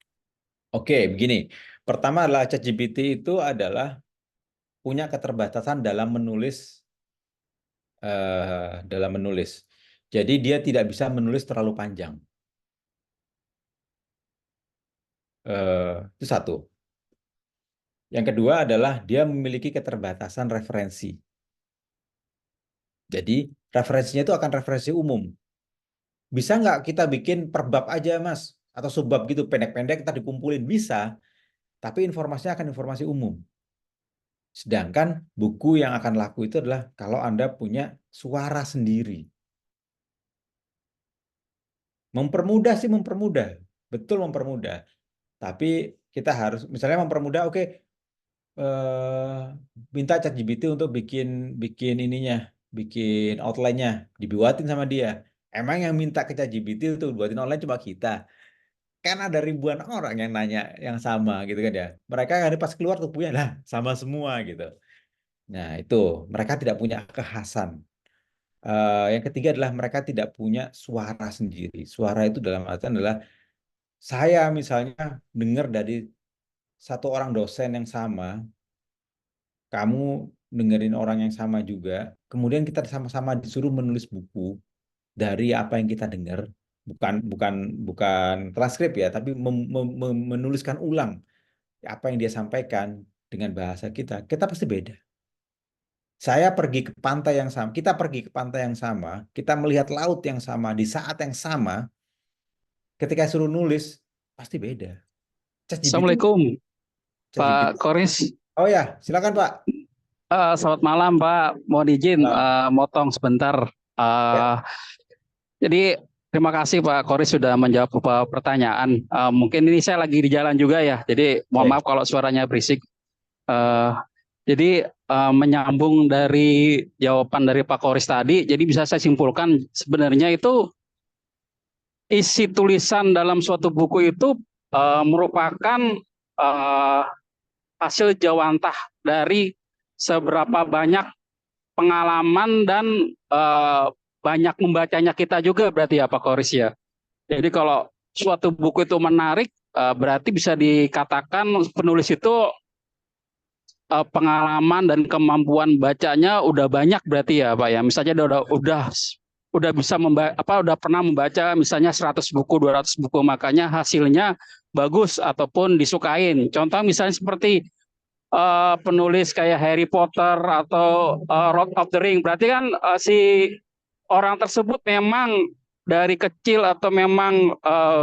Oke, begini. Pertama adalah ChatGPT itu adalah punya keterbatasan dalam menulis. Jadi dia tidak bisa menulis terlalu panjang. Itu satu. Yang kedua adalah dia memiliki keterbatasan referensi. Jadi referensinya itu akan referensi umum. Bisa nggak kita bikin per bab aja, Mas? Atau subbab gitu, pendek-pendek kita dikumpulin. Bisa, tapi informasinya akan informasi umum. Sedangkan buku yang akan laku itu adalah kalau Anda punya suara sendiri. Mempermudah sih mempermudah. Betul mempermudah. Tapi kita harus, misalnya mempermudah, oke, eh, minta ChatGPT untuk bikin bikin ininya, bikin outline-nya, dibuatin sama dia. Emang yang minta ke ChatGPT untuk buatin outline cuma kita. Kan ada ribuan orang yang nanya yang sama gitu kan ya. Mereka kan pas keluar tuh punya lah sama semua gitu. Nah itu mereka tidak punya kekhasan. Yang ketiga adalah mereka tidak punya suara sendiri. Suara itu dalam artian adalah saya misalnya dengar dari satu orang dosen yang sama, kamu dengerin orang yang sama juga, kemudian kita sama-sama disuruh menulis buku dari apa yang kita dengar, bukan bukan bukan transkrip ya, tapi menuliskan ulang apa yang dia sampaikan dengan bahasa kita, kita pasti beda. Saya pergi ke pantai yang sama, kita pergi ke pantai yang sama, kita melihat laut yang sama di saat yang sama, ketika suruh nulis pasti beda. ChatGPT, Assalamualaikum, ChatGPT. Pak Koris. Oh ya, silakan Pak. Selamat malam, Pak. Mohon izin Malam. motong sebentar. Ya. Eh, jadi Terima kasih Pak Koris sudah menjawab beberapa pertanyaan. Mungkin ini saya lagi di jalan juga ya, jadi mohon Baik. maaf kalau suaranya berisik. Eh, jadi menyambung dari jawaban dari Pak Koris tadi, jadi bisa saya simpulkan sebenarnya itu isi tulisan dalam suatu buku itu merupakan eh, hasil jawantah dari seberapa banyak pengalaman dan eh, banyak membacanya kita juga berarti ya Pak Koris ya. Jadi kalau suatu buku itu menarik, berarti bisa dikatakan penulis itu pengalaman dan kemampuan bacanya udah banyak berarti ya Pak ya. Misalnya udah bisa udah pernah membaca misalnya 100 buku, 200 buku, makanya hasilnya bagus ataupun disukain. Contoh misalnya seperti penulis kayak Harry Potter atau Lord of the Ring, berarti kan si orang tersebut memang dari kecil atau memang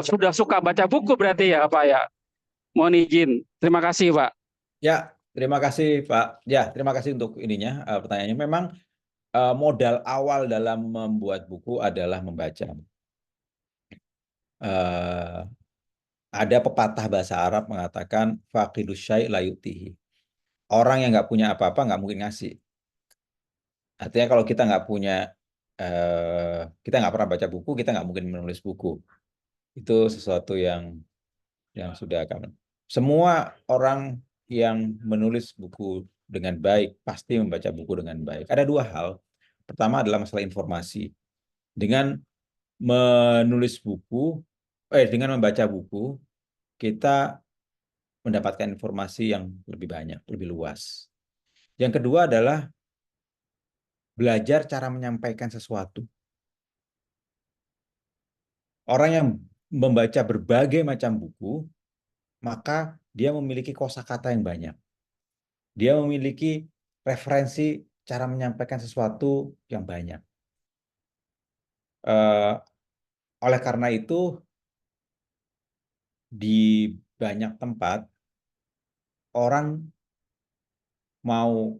sudah suka baca buku berarti ya Pak ya. Mohon izin. Terima kasih Pak. Ya, terima kasih Pak. Ya, terima kasih untuk ininya pertanyaannya. Memang modal awal dalam membuat buku adalah membaca. Eh, ada pepatah bahasa Arab mengatakan faqidus syai' la yu'tihi. Orang yang nggak punya apa-apa nggak mungkin ngasih. Artinya kalau kita nggak punya, kita nggak pernah baca buku, kita nggak mungkin menulis buku. Itu sesuatu yang sudah common. Semua orang yang menulis buku dengan baik pasti membaca buku dengan baik. Ada dua hal. Pertama adalah masalah informasi. Dengan menulis buku, dengan membaca buku, kita mendapatkan informasi yang lebih banyak, lebih luas. Yang kedua adalah belajar cara menyampaikan sesuatu. Orang yang membaca berbagai macam buku, maka dia memiliki kosakata yang banyak. Dia memiliki referensi cara menyampaikan sesuatu yang banyak. Oleh karena itu, di banyak tempat orang mau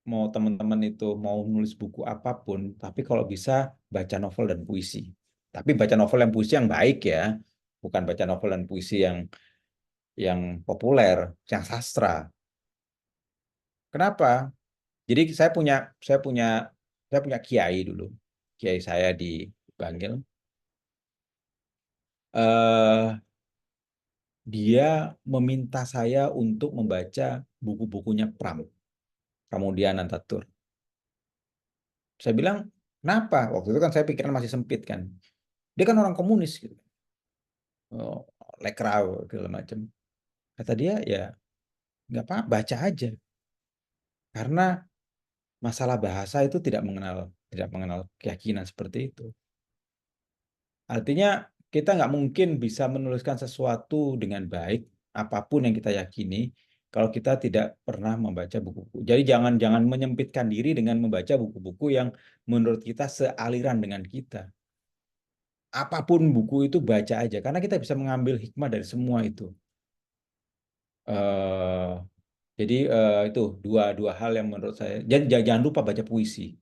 mau teman-teman itu mau nulis buku apapun, tapi kalau bisa baca novel dan puisi. Tapi baca novel dan puisi yang baik ya, bukan baca novel dan puisi yang populer, yang sastra. Kenapa? Jadi saya punya kiai dulu. Kiai saya di Bangil. Eh, dia meminta saya untuk membaca buku-bukunya Pramudian Antatur. Saya bilang, kenapa? Waktu itu kan saya pikiran masih sempit kan. Dia kan orang komunis gitu. Oh, lekrau segala macam. Kata dia ya nggak apa, baca aja. Karena masalah bahasa itu tidak mengenal keyakinan seperti itu. Artinya kita nggak mungkin bisa menuliskan sesuatu dengan baik apapun yang kita yakini kalau kita tidak pernah membaca buku-buku. Jadi jangan menyempitkan diri dengan membaca buku-buku yang menurut kita sealiran dengan kita. Apapun buku itu baca aja karena kita bisa mengambil hikmah dari semua itu. eh jadi itu dua dua hal yang menurut saya. Jadi jangan lupa baca puisi.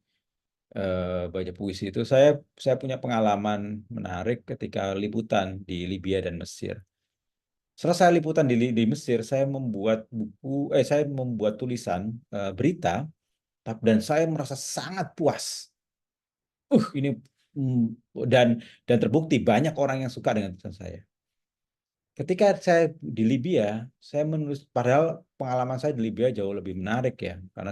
Baca puisi itu saya punya pengalaman menarik ketika liputan di Libya dan Mesir. Selesai liputan di Mesir, saya membuat tulisan berita, dan saya merasa sangat puas. Ini mm, dan terbukti banyak orang yang suka dengan tulisan saya. Ketika saya di Libya, saya menulis, padahal pengalaman saya di Libya jauh lebih menarik ya, karena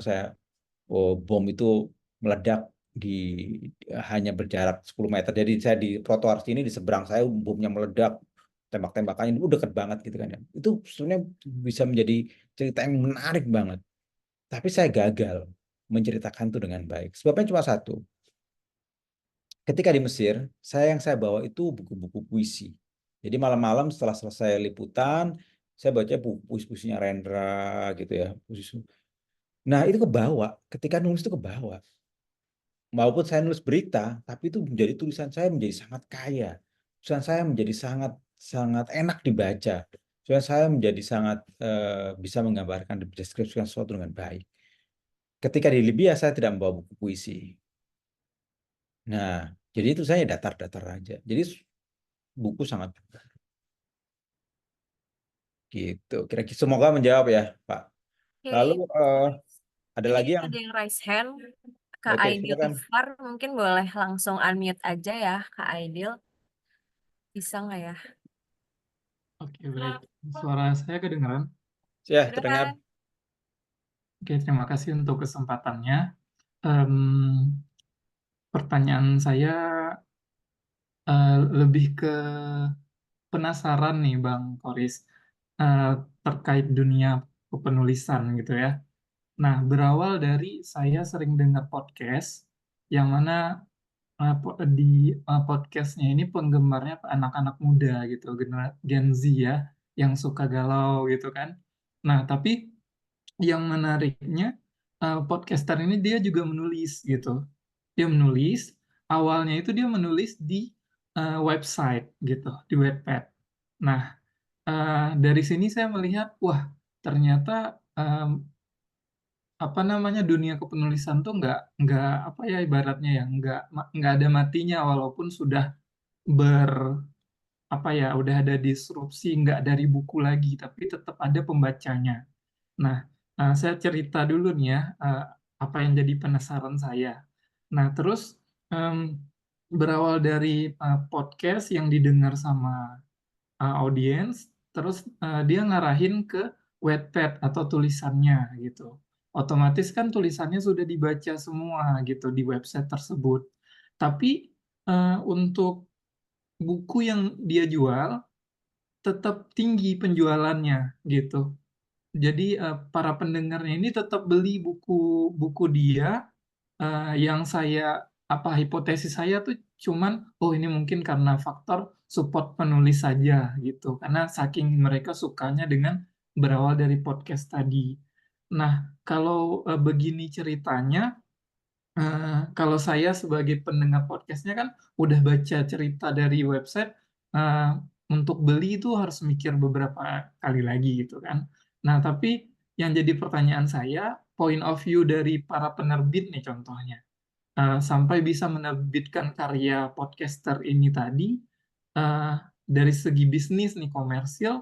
bom itu meledak di hanya berjarak 10 meter. Jadi saya di trotoar sini, di seberang saya bomnya meledak, tembak-tembakannya itu deket banget gitu kan ya. Itu sebenarnya bisa menjadi cerita yang menarik banget. Tapi saya gagal menceritakan itu dengan baik. Sebabnya cuma satu. Ketika di Mesir, yang saya bawa itu buku-buku puisi. Jadi malam-malam setelah selesai liputan, saya baca buku puisi-puisinya Rendra gitu ya. Nah, itu kebawa. Ketika nulis itu kebawa. Maupun saya nulis berita, tapi itu menjadi tulisan saya menjadi sangat kaya. Tulisan saya menjadi sangat sangat enak dibaca. Tulisan saya menjadi sangat bisa menggambarkan, mendeskripsikan sesuatu dengan baik. Ketika di Libya saya tidak membawa buku puisi. Nah, Jadi itu saya datar-datar aja. Jadi buku sangat gitu. Kira-kira semoga menjawab ya, Pak. Oke, Lalu Mas. ada Ini lagi yang ada yang raise hand. Kak oke, Aidil silakan. Ifar, mungkin boleh langsung unmute aja ya, Kak Aidil. Bisa nggak ya? Oke, baik. Suara saya kedengaran? Ya, terdengar. Kedengaran? Oke, terima kasih untuk kesempatannya. Em, Pertanyaan saya lebih ke penasaran nih, Bang Koris, eh, terkait dunia kepenulisan gitu ya. Nah, berawal dari saya sering dengar podcast, yang mana di podcastnya ini penggemarnya anak-anak muda gitu, Gen Z ya, yang suka galau gitu kan. Nah, tapi yang menariknya podcaster ini dia juga menulis gitu. Dia menulis, awalnya itu dia menulis di website gitu, di Wattpad. Nah, dari sini saya melihat, wah ternyata apa namanya dunia kepenulisan tuh nggak apa ya ibaratnya ya nggak ada matinya walaupun sudah ber apa ya udah ada disrupsi nggak dari buku lagi tapi tetap ada pembacanya. Nah, saya cerita dulu nih ya, apa yang jadi penasaran saya. Nah, terus em, berawal dari podcast yang didengar sama audiens, terus dia ngarahin ke Wattpad atau tulisannya gitu. Otomatis kan tulisannya sudah dibaca semua gitu di website tersebut. Tapi untuk buku yang dia jual tetap tinggi penjualannya gitu. Jadi para pendengarnya ini tetap beli buku-buku dia yang saya apa hipotesis saya tuh cuman oh ini mungkin karena faktor support penulis saja gitu karena saking mereka sukanya dengan berawal dari podcast tadi. Nah, kalau begini ceritanya kalau saya sebagai pendengar podcastnya kan udah baca cerita dari website, eh, untuk beli itu harus mikir beberapa kali lagi gitu kan. Nah, tapi yang jadi pertanyaan saya, point of view dari para penerbit nih contohnya, sampai bisa menerbitkan karya podcaster ini tadi, eh, dari segi bisnis nih komersil,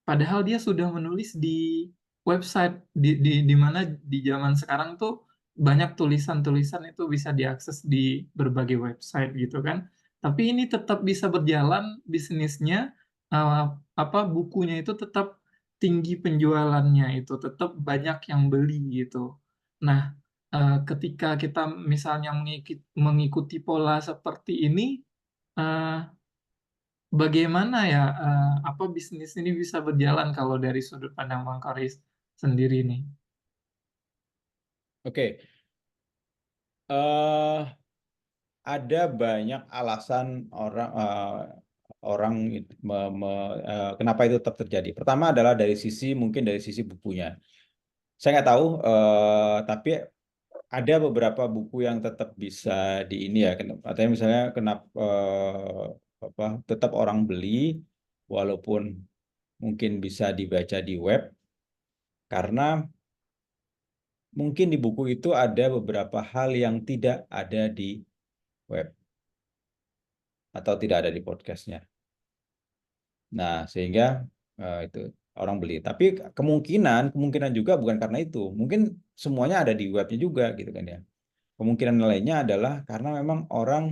padahal dia sudah menulis di website di mana di zaman sekarang tuh banyak tulisan-tulisan itu bisa diakses di berbagai website gitu kan. Tapi ini tetap bisa berjalan bisnisnya, eh, apa bukunya itu tetap tinggi penjualannya itu tetap banyak yang beli gitu. Nah, ketika kita misalnya mengikuti pola seperti ini, eh, bagaimana ya apa bisnis ini bisa berjalan kalau dari sudut pandang Bang Karis sendiri nih? Oke. eh ada banyak alasan orang kenapa itu tetap terjadi. Pertama adalah mungkin dari sisi bukunya. Saya nggak tahu, tapi ada beberapa buku yang tetap bisa di ini ya. Atau misalnya kenapa apa tetap orang beli walaupun mungkin bisa dibaca di web karena mungkin di buku itu ada beberapa hal yang tidak ada di web atau tidak ada di podcastnya. Nah, sehingga itu orang beli. Tapi kemungkinan juga bukan karena itu. Mungkin semuanya ada di webnya juga gitu kan ya. Kemungkinan lainnya adalah karena memang orang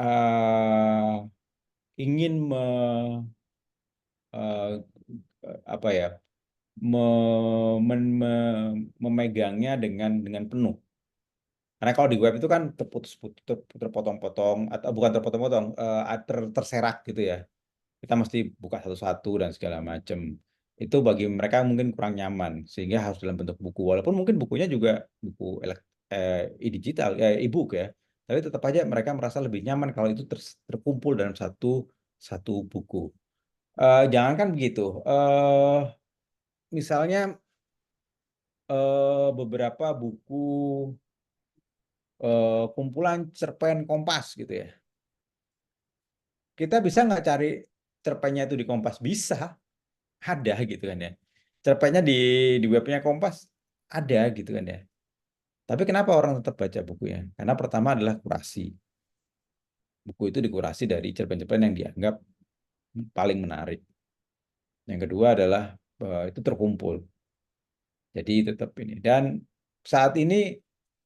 eh, ingin eh, apa ya memegangnya dengan penuh. Karena kalau di web itu kan terpotong-potong atau bukan terpotong-potong, terserak gitu ya. Kita mesti buka satu-satu dan segala macam. Itu bagi mereka mungkin kurang nyaman, sehingga harus dalam bentuk buku. Walaupun mungkin bukunya juga buku digital, e-book ya. Tapi tetap aja mereka merasa lebih nyaman kalau itu terkumpul dalam satu satu buku. Jangankan begitu, misalnya beberapa buku kumpulan cerpen Kompas gitu ya. Kita bisa nggak cari cerpennya itu di Kompas? Bisa, ada gitu kan ya. Cerpennya di webnya Kompas ada gitu kan ya. Tapi kenapa orang tetap baca bukunya? Karena pertama adalah kurasi. Buku itu dikurasi dari cerpen-cerpen yang dianggap paling menarik. Yang kedua adalah itu terkumpul. Jadi tetap ini. Dan saat ini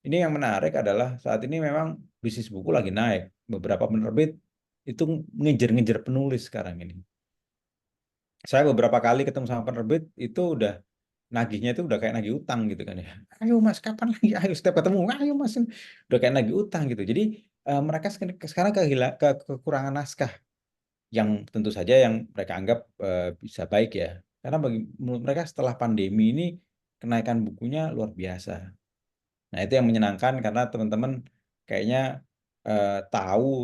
yang menarik adalah saat ini memang bisnis buku lagi naik. Beberapa penerbit itu ngejar-ngejar penulis sekarang ini. Saya beberapa kali ketemu sama penerbit itu udah nagihnya itu udah kayak nagih utang gitu kan ya. Ayo mas, kapan lagi? Ayo setiap ketemu, ayo mas. Udah kayak nagih utang gitu. Jadi mereka sekarang kekurangan naskah yang tentu saja yang mereka anggap bisa baik ya. Karena menurut mereka setelah pandemi ini kenaikan bukunya luar biasa. Nah, itu yang menyenangkan karena teman-teman kayaknya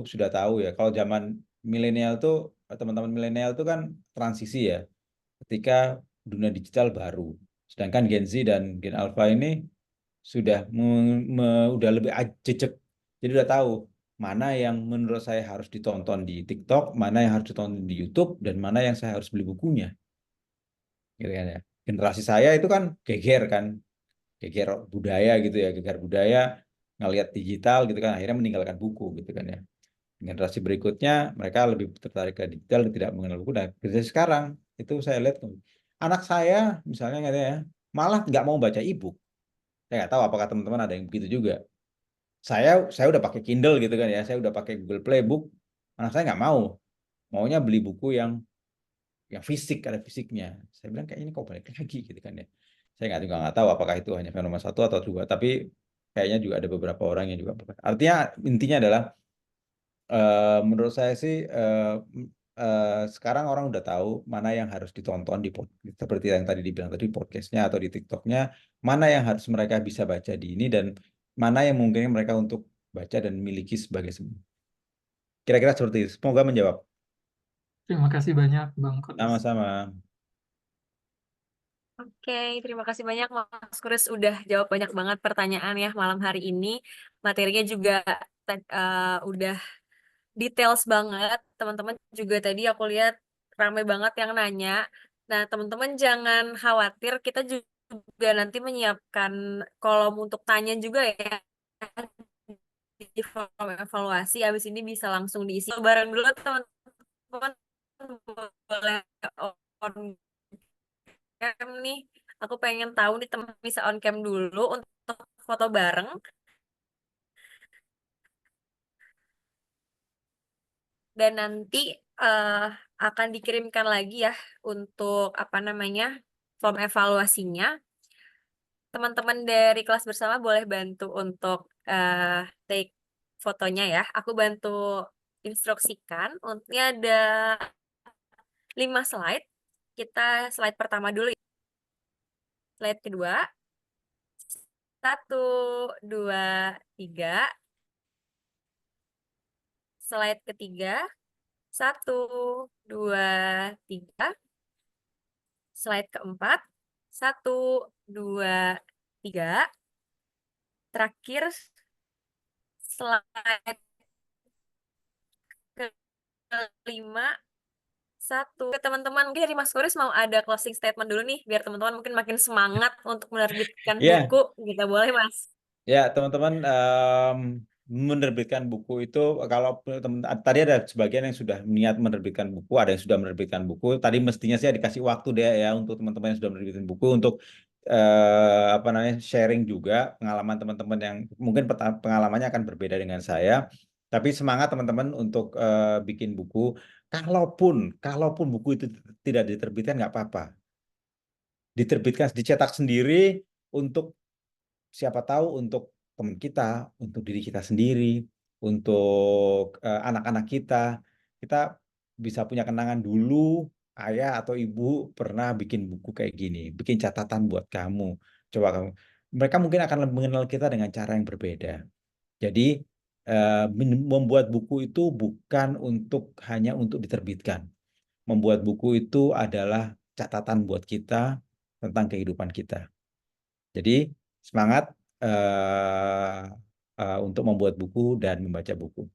sudah tahu ya. Kalau zaman milenial tuh, teman-teman milenial tuh kan transisi ya. Ketika dunia digital baru. Sedangkan Gen Z dan Gen Alpha ini sudah udah lebih jejak. Jadi udah tahu mana yang menurut saya harus ditonton di TikTok, mana yang harus ditonton di YouTube, dan mana yang saya harus beli bukunya. Gitu kan ya. Generasi saya itu kan geger kan, geger budaya gitu ya, geger budaya ngelihat digital gitu kan, akhirnya meninggalkan buku gitu kan ya. Generasi berikutnya mereka lebih tertarik ke digital dan tidak mengenal buku. Nah, generasi sekarang itu saya lihat anak saya misalnya katanya ya, malah nggak mau baca e-book. Saya nggak tahu apakah teman-teman ada yang begitu juga. Saya udah pakai Kindle gitu kan ya, saya udah pakai Google Playbook, anak saya nggak mau, maunya beli buku yang fisik, ada fisiknya. Saya bilang kayak ini kok balik lagi gitu kan ya. Saya nggak tahu apakah itu hanya fenomena satu atau dua, tapi kayaknya juga ada beberapa orang yang juga. Artinya intinya adalah menurut saya sih sekarang orang udah tahu mana yang harus ditonton seperti yang tadi dibilang tadi podcastnya atau di TikToknya, mana yang harus mereka bisa baca di ini dan mana yang mungkin mereka untuk baca dan miliki sebagai semua. Kira-kira seperti itu. Semoga menjawab. Terima kasih banyak Bang Kodes. Sama-sama. Oke, terima kasih banyak Mas Kuris udah jawab banyak banget pertanyaan ya malam hari ini. Materinya juga udah details banget. Teman-teman juga tadi aku lihat ramai banget yang nanya. Nah, teman-teman jangan khawatir, kita juga nanti menyiapkan kolom untuk tanya juga ya di form evaluasi. Habis ini bisa langsung diisi. Bareng dulu teman-teman boleh on cam nih. Aku pengen tahu nih teman bisa on cam dulu untuk foto bareng. Dan nanti akan dikirimkan lagi ya untuk apa namanya form evaluasinya. Teman-teman dari kelas bersama boleh bantu untuk take fotonya ya. Aku bantu instruksikan. Ini ada 5 slide. Kita slide pertama dulu. Slide kedua. 1, 2, 3. Slide ketiga. 1, 2, 3. Slide keempat. 1, 2, 3. Terakhir slide kelima. 1. Teman-teman, mungkin dari Mas Kuris mau ada closing statement dulu nih, biar teman-teman mungkin makin semangat untuk menerbitkan Ya, buku. Kita boleh, Mas? ya teman-teman menerbitkan buku itu kalau tadi ada sebagian yang sudah niat menerbitkan buku, ada yang sudah menerbitkan buku. Tadi mestinya saya dikasih waktu deh ya untuk teman-teman yang sudah menerbitkan buku untuk apa namanya sharing juga pengalaman teman-teman yang mungkin pengalamannya akan berbeda dengan saya. Tapi semangat teman-teman untuk bikin buku. Kalaupun buku itu tidak diterbitkan nggak apa-apa. Diterbitkan, dicetak sendiri untuk siapa tahu untuk teman kita, untuk diri kita sendiri, untuk anak-anak kita bisa punya kenangan dulu ayah atau ibu pernah bikin buku kayak gini, bikin catatan buat kamu. Coba kamu, mereka mungkin akan mengenal kita dengan cara yang berbeda. Jadi membuat buku itu bukan hanya untuk diterbitkan. Membuat buku itu adalah catatan buat kita tentang kehidupan kita. Jadi semangat untuk membuat buku dan membaca buku.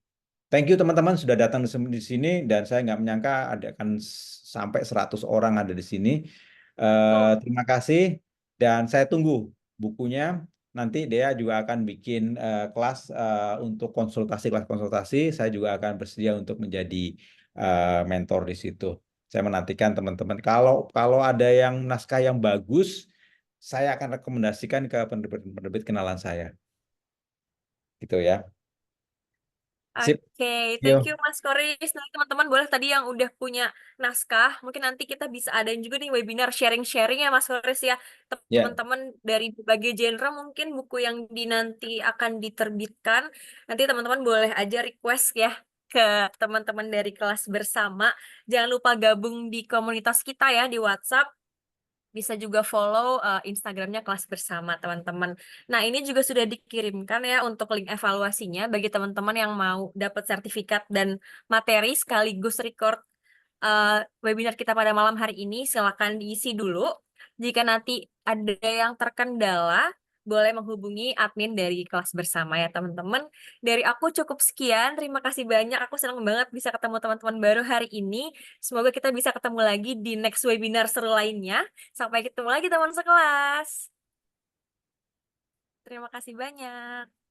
Thank you teman-teman sudah datang di sini dan saya nggak menyangka akan sampai 100 orang ada di sini. Terima kasih dan saya tunggu bukunya. nanti Dea juga akan bikin kelas untuk kelas konsultasi. Saya juga akan bersedia untuk menjadi mentor di situ. Saya menantikan teman-teman. Kalau ada yang naskah yang bagus, saya akan rekomendasikan ke penerbit kenalan saya. Gitu ya. Sip. Oke, thank Yuk. you Mas Koris. Nanti teman-teman boleh tadi yang udah punya naskah, mungkin nanti kita bisa adain juga nih webinar sharing-sharing ya Mas Koris ya. Ya. Teman-teman dari berbagai genre mungkin buku yang nanti akan diterbitkan, nanti teman-teman boleh aja request ya ke teman-teman dari kelas bersama. Jangan lupa gabung di komunitas kita ya di WhatsApp. Bisa juga follow Instagramnya kelas bersama teman-teman. Nah, ini juga sudah dikirimkan ya untuk link evaluasinya bagi teman-teman yang mau dapat sertifikat dan materi sekaligus record webinar kita pada malam hari ini. Silakan diisi dulu. Jika nanti ada yang terkendala, boleh menghubungi admin dari kelas bersama ya teman-teman. Dari aku cukup sekian. Terima kasih banyak. Aku senang banget bisa ketemu teman-teman baru hari ini. Semoga kita bisa ketemu lagi di next webinar seru lainnya. Sampai ketemu lagi teman sekelas. Terima kasih banyak.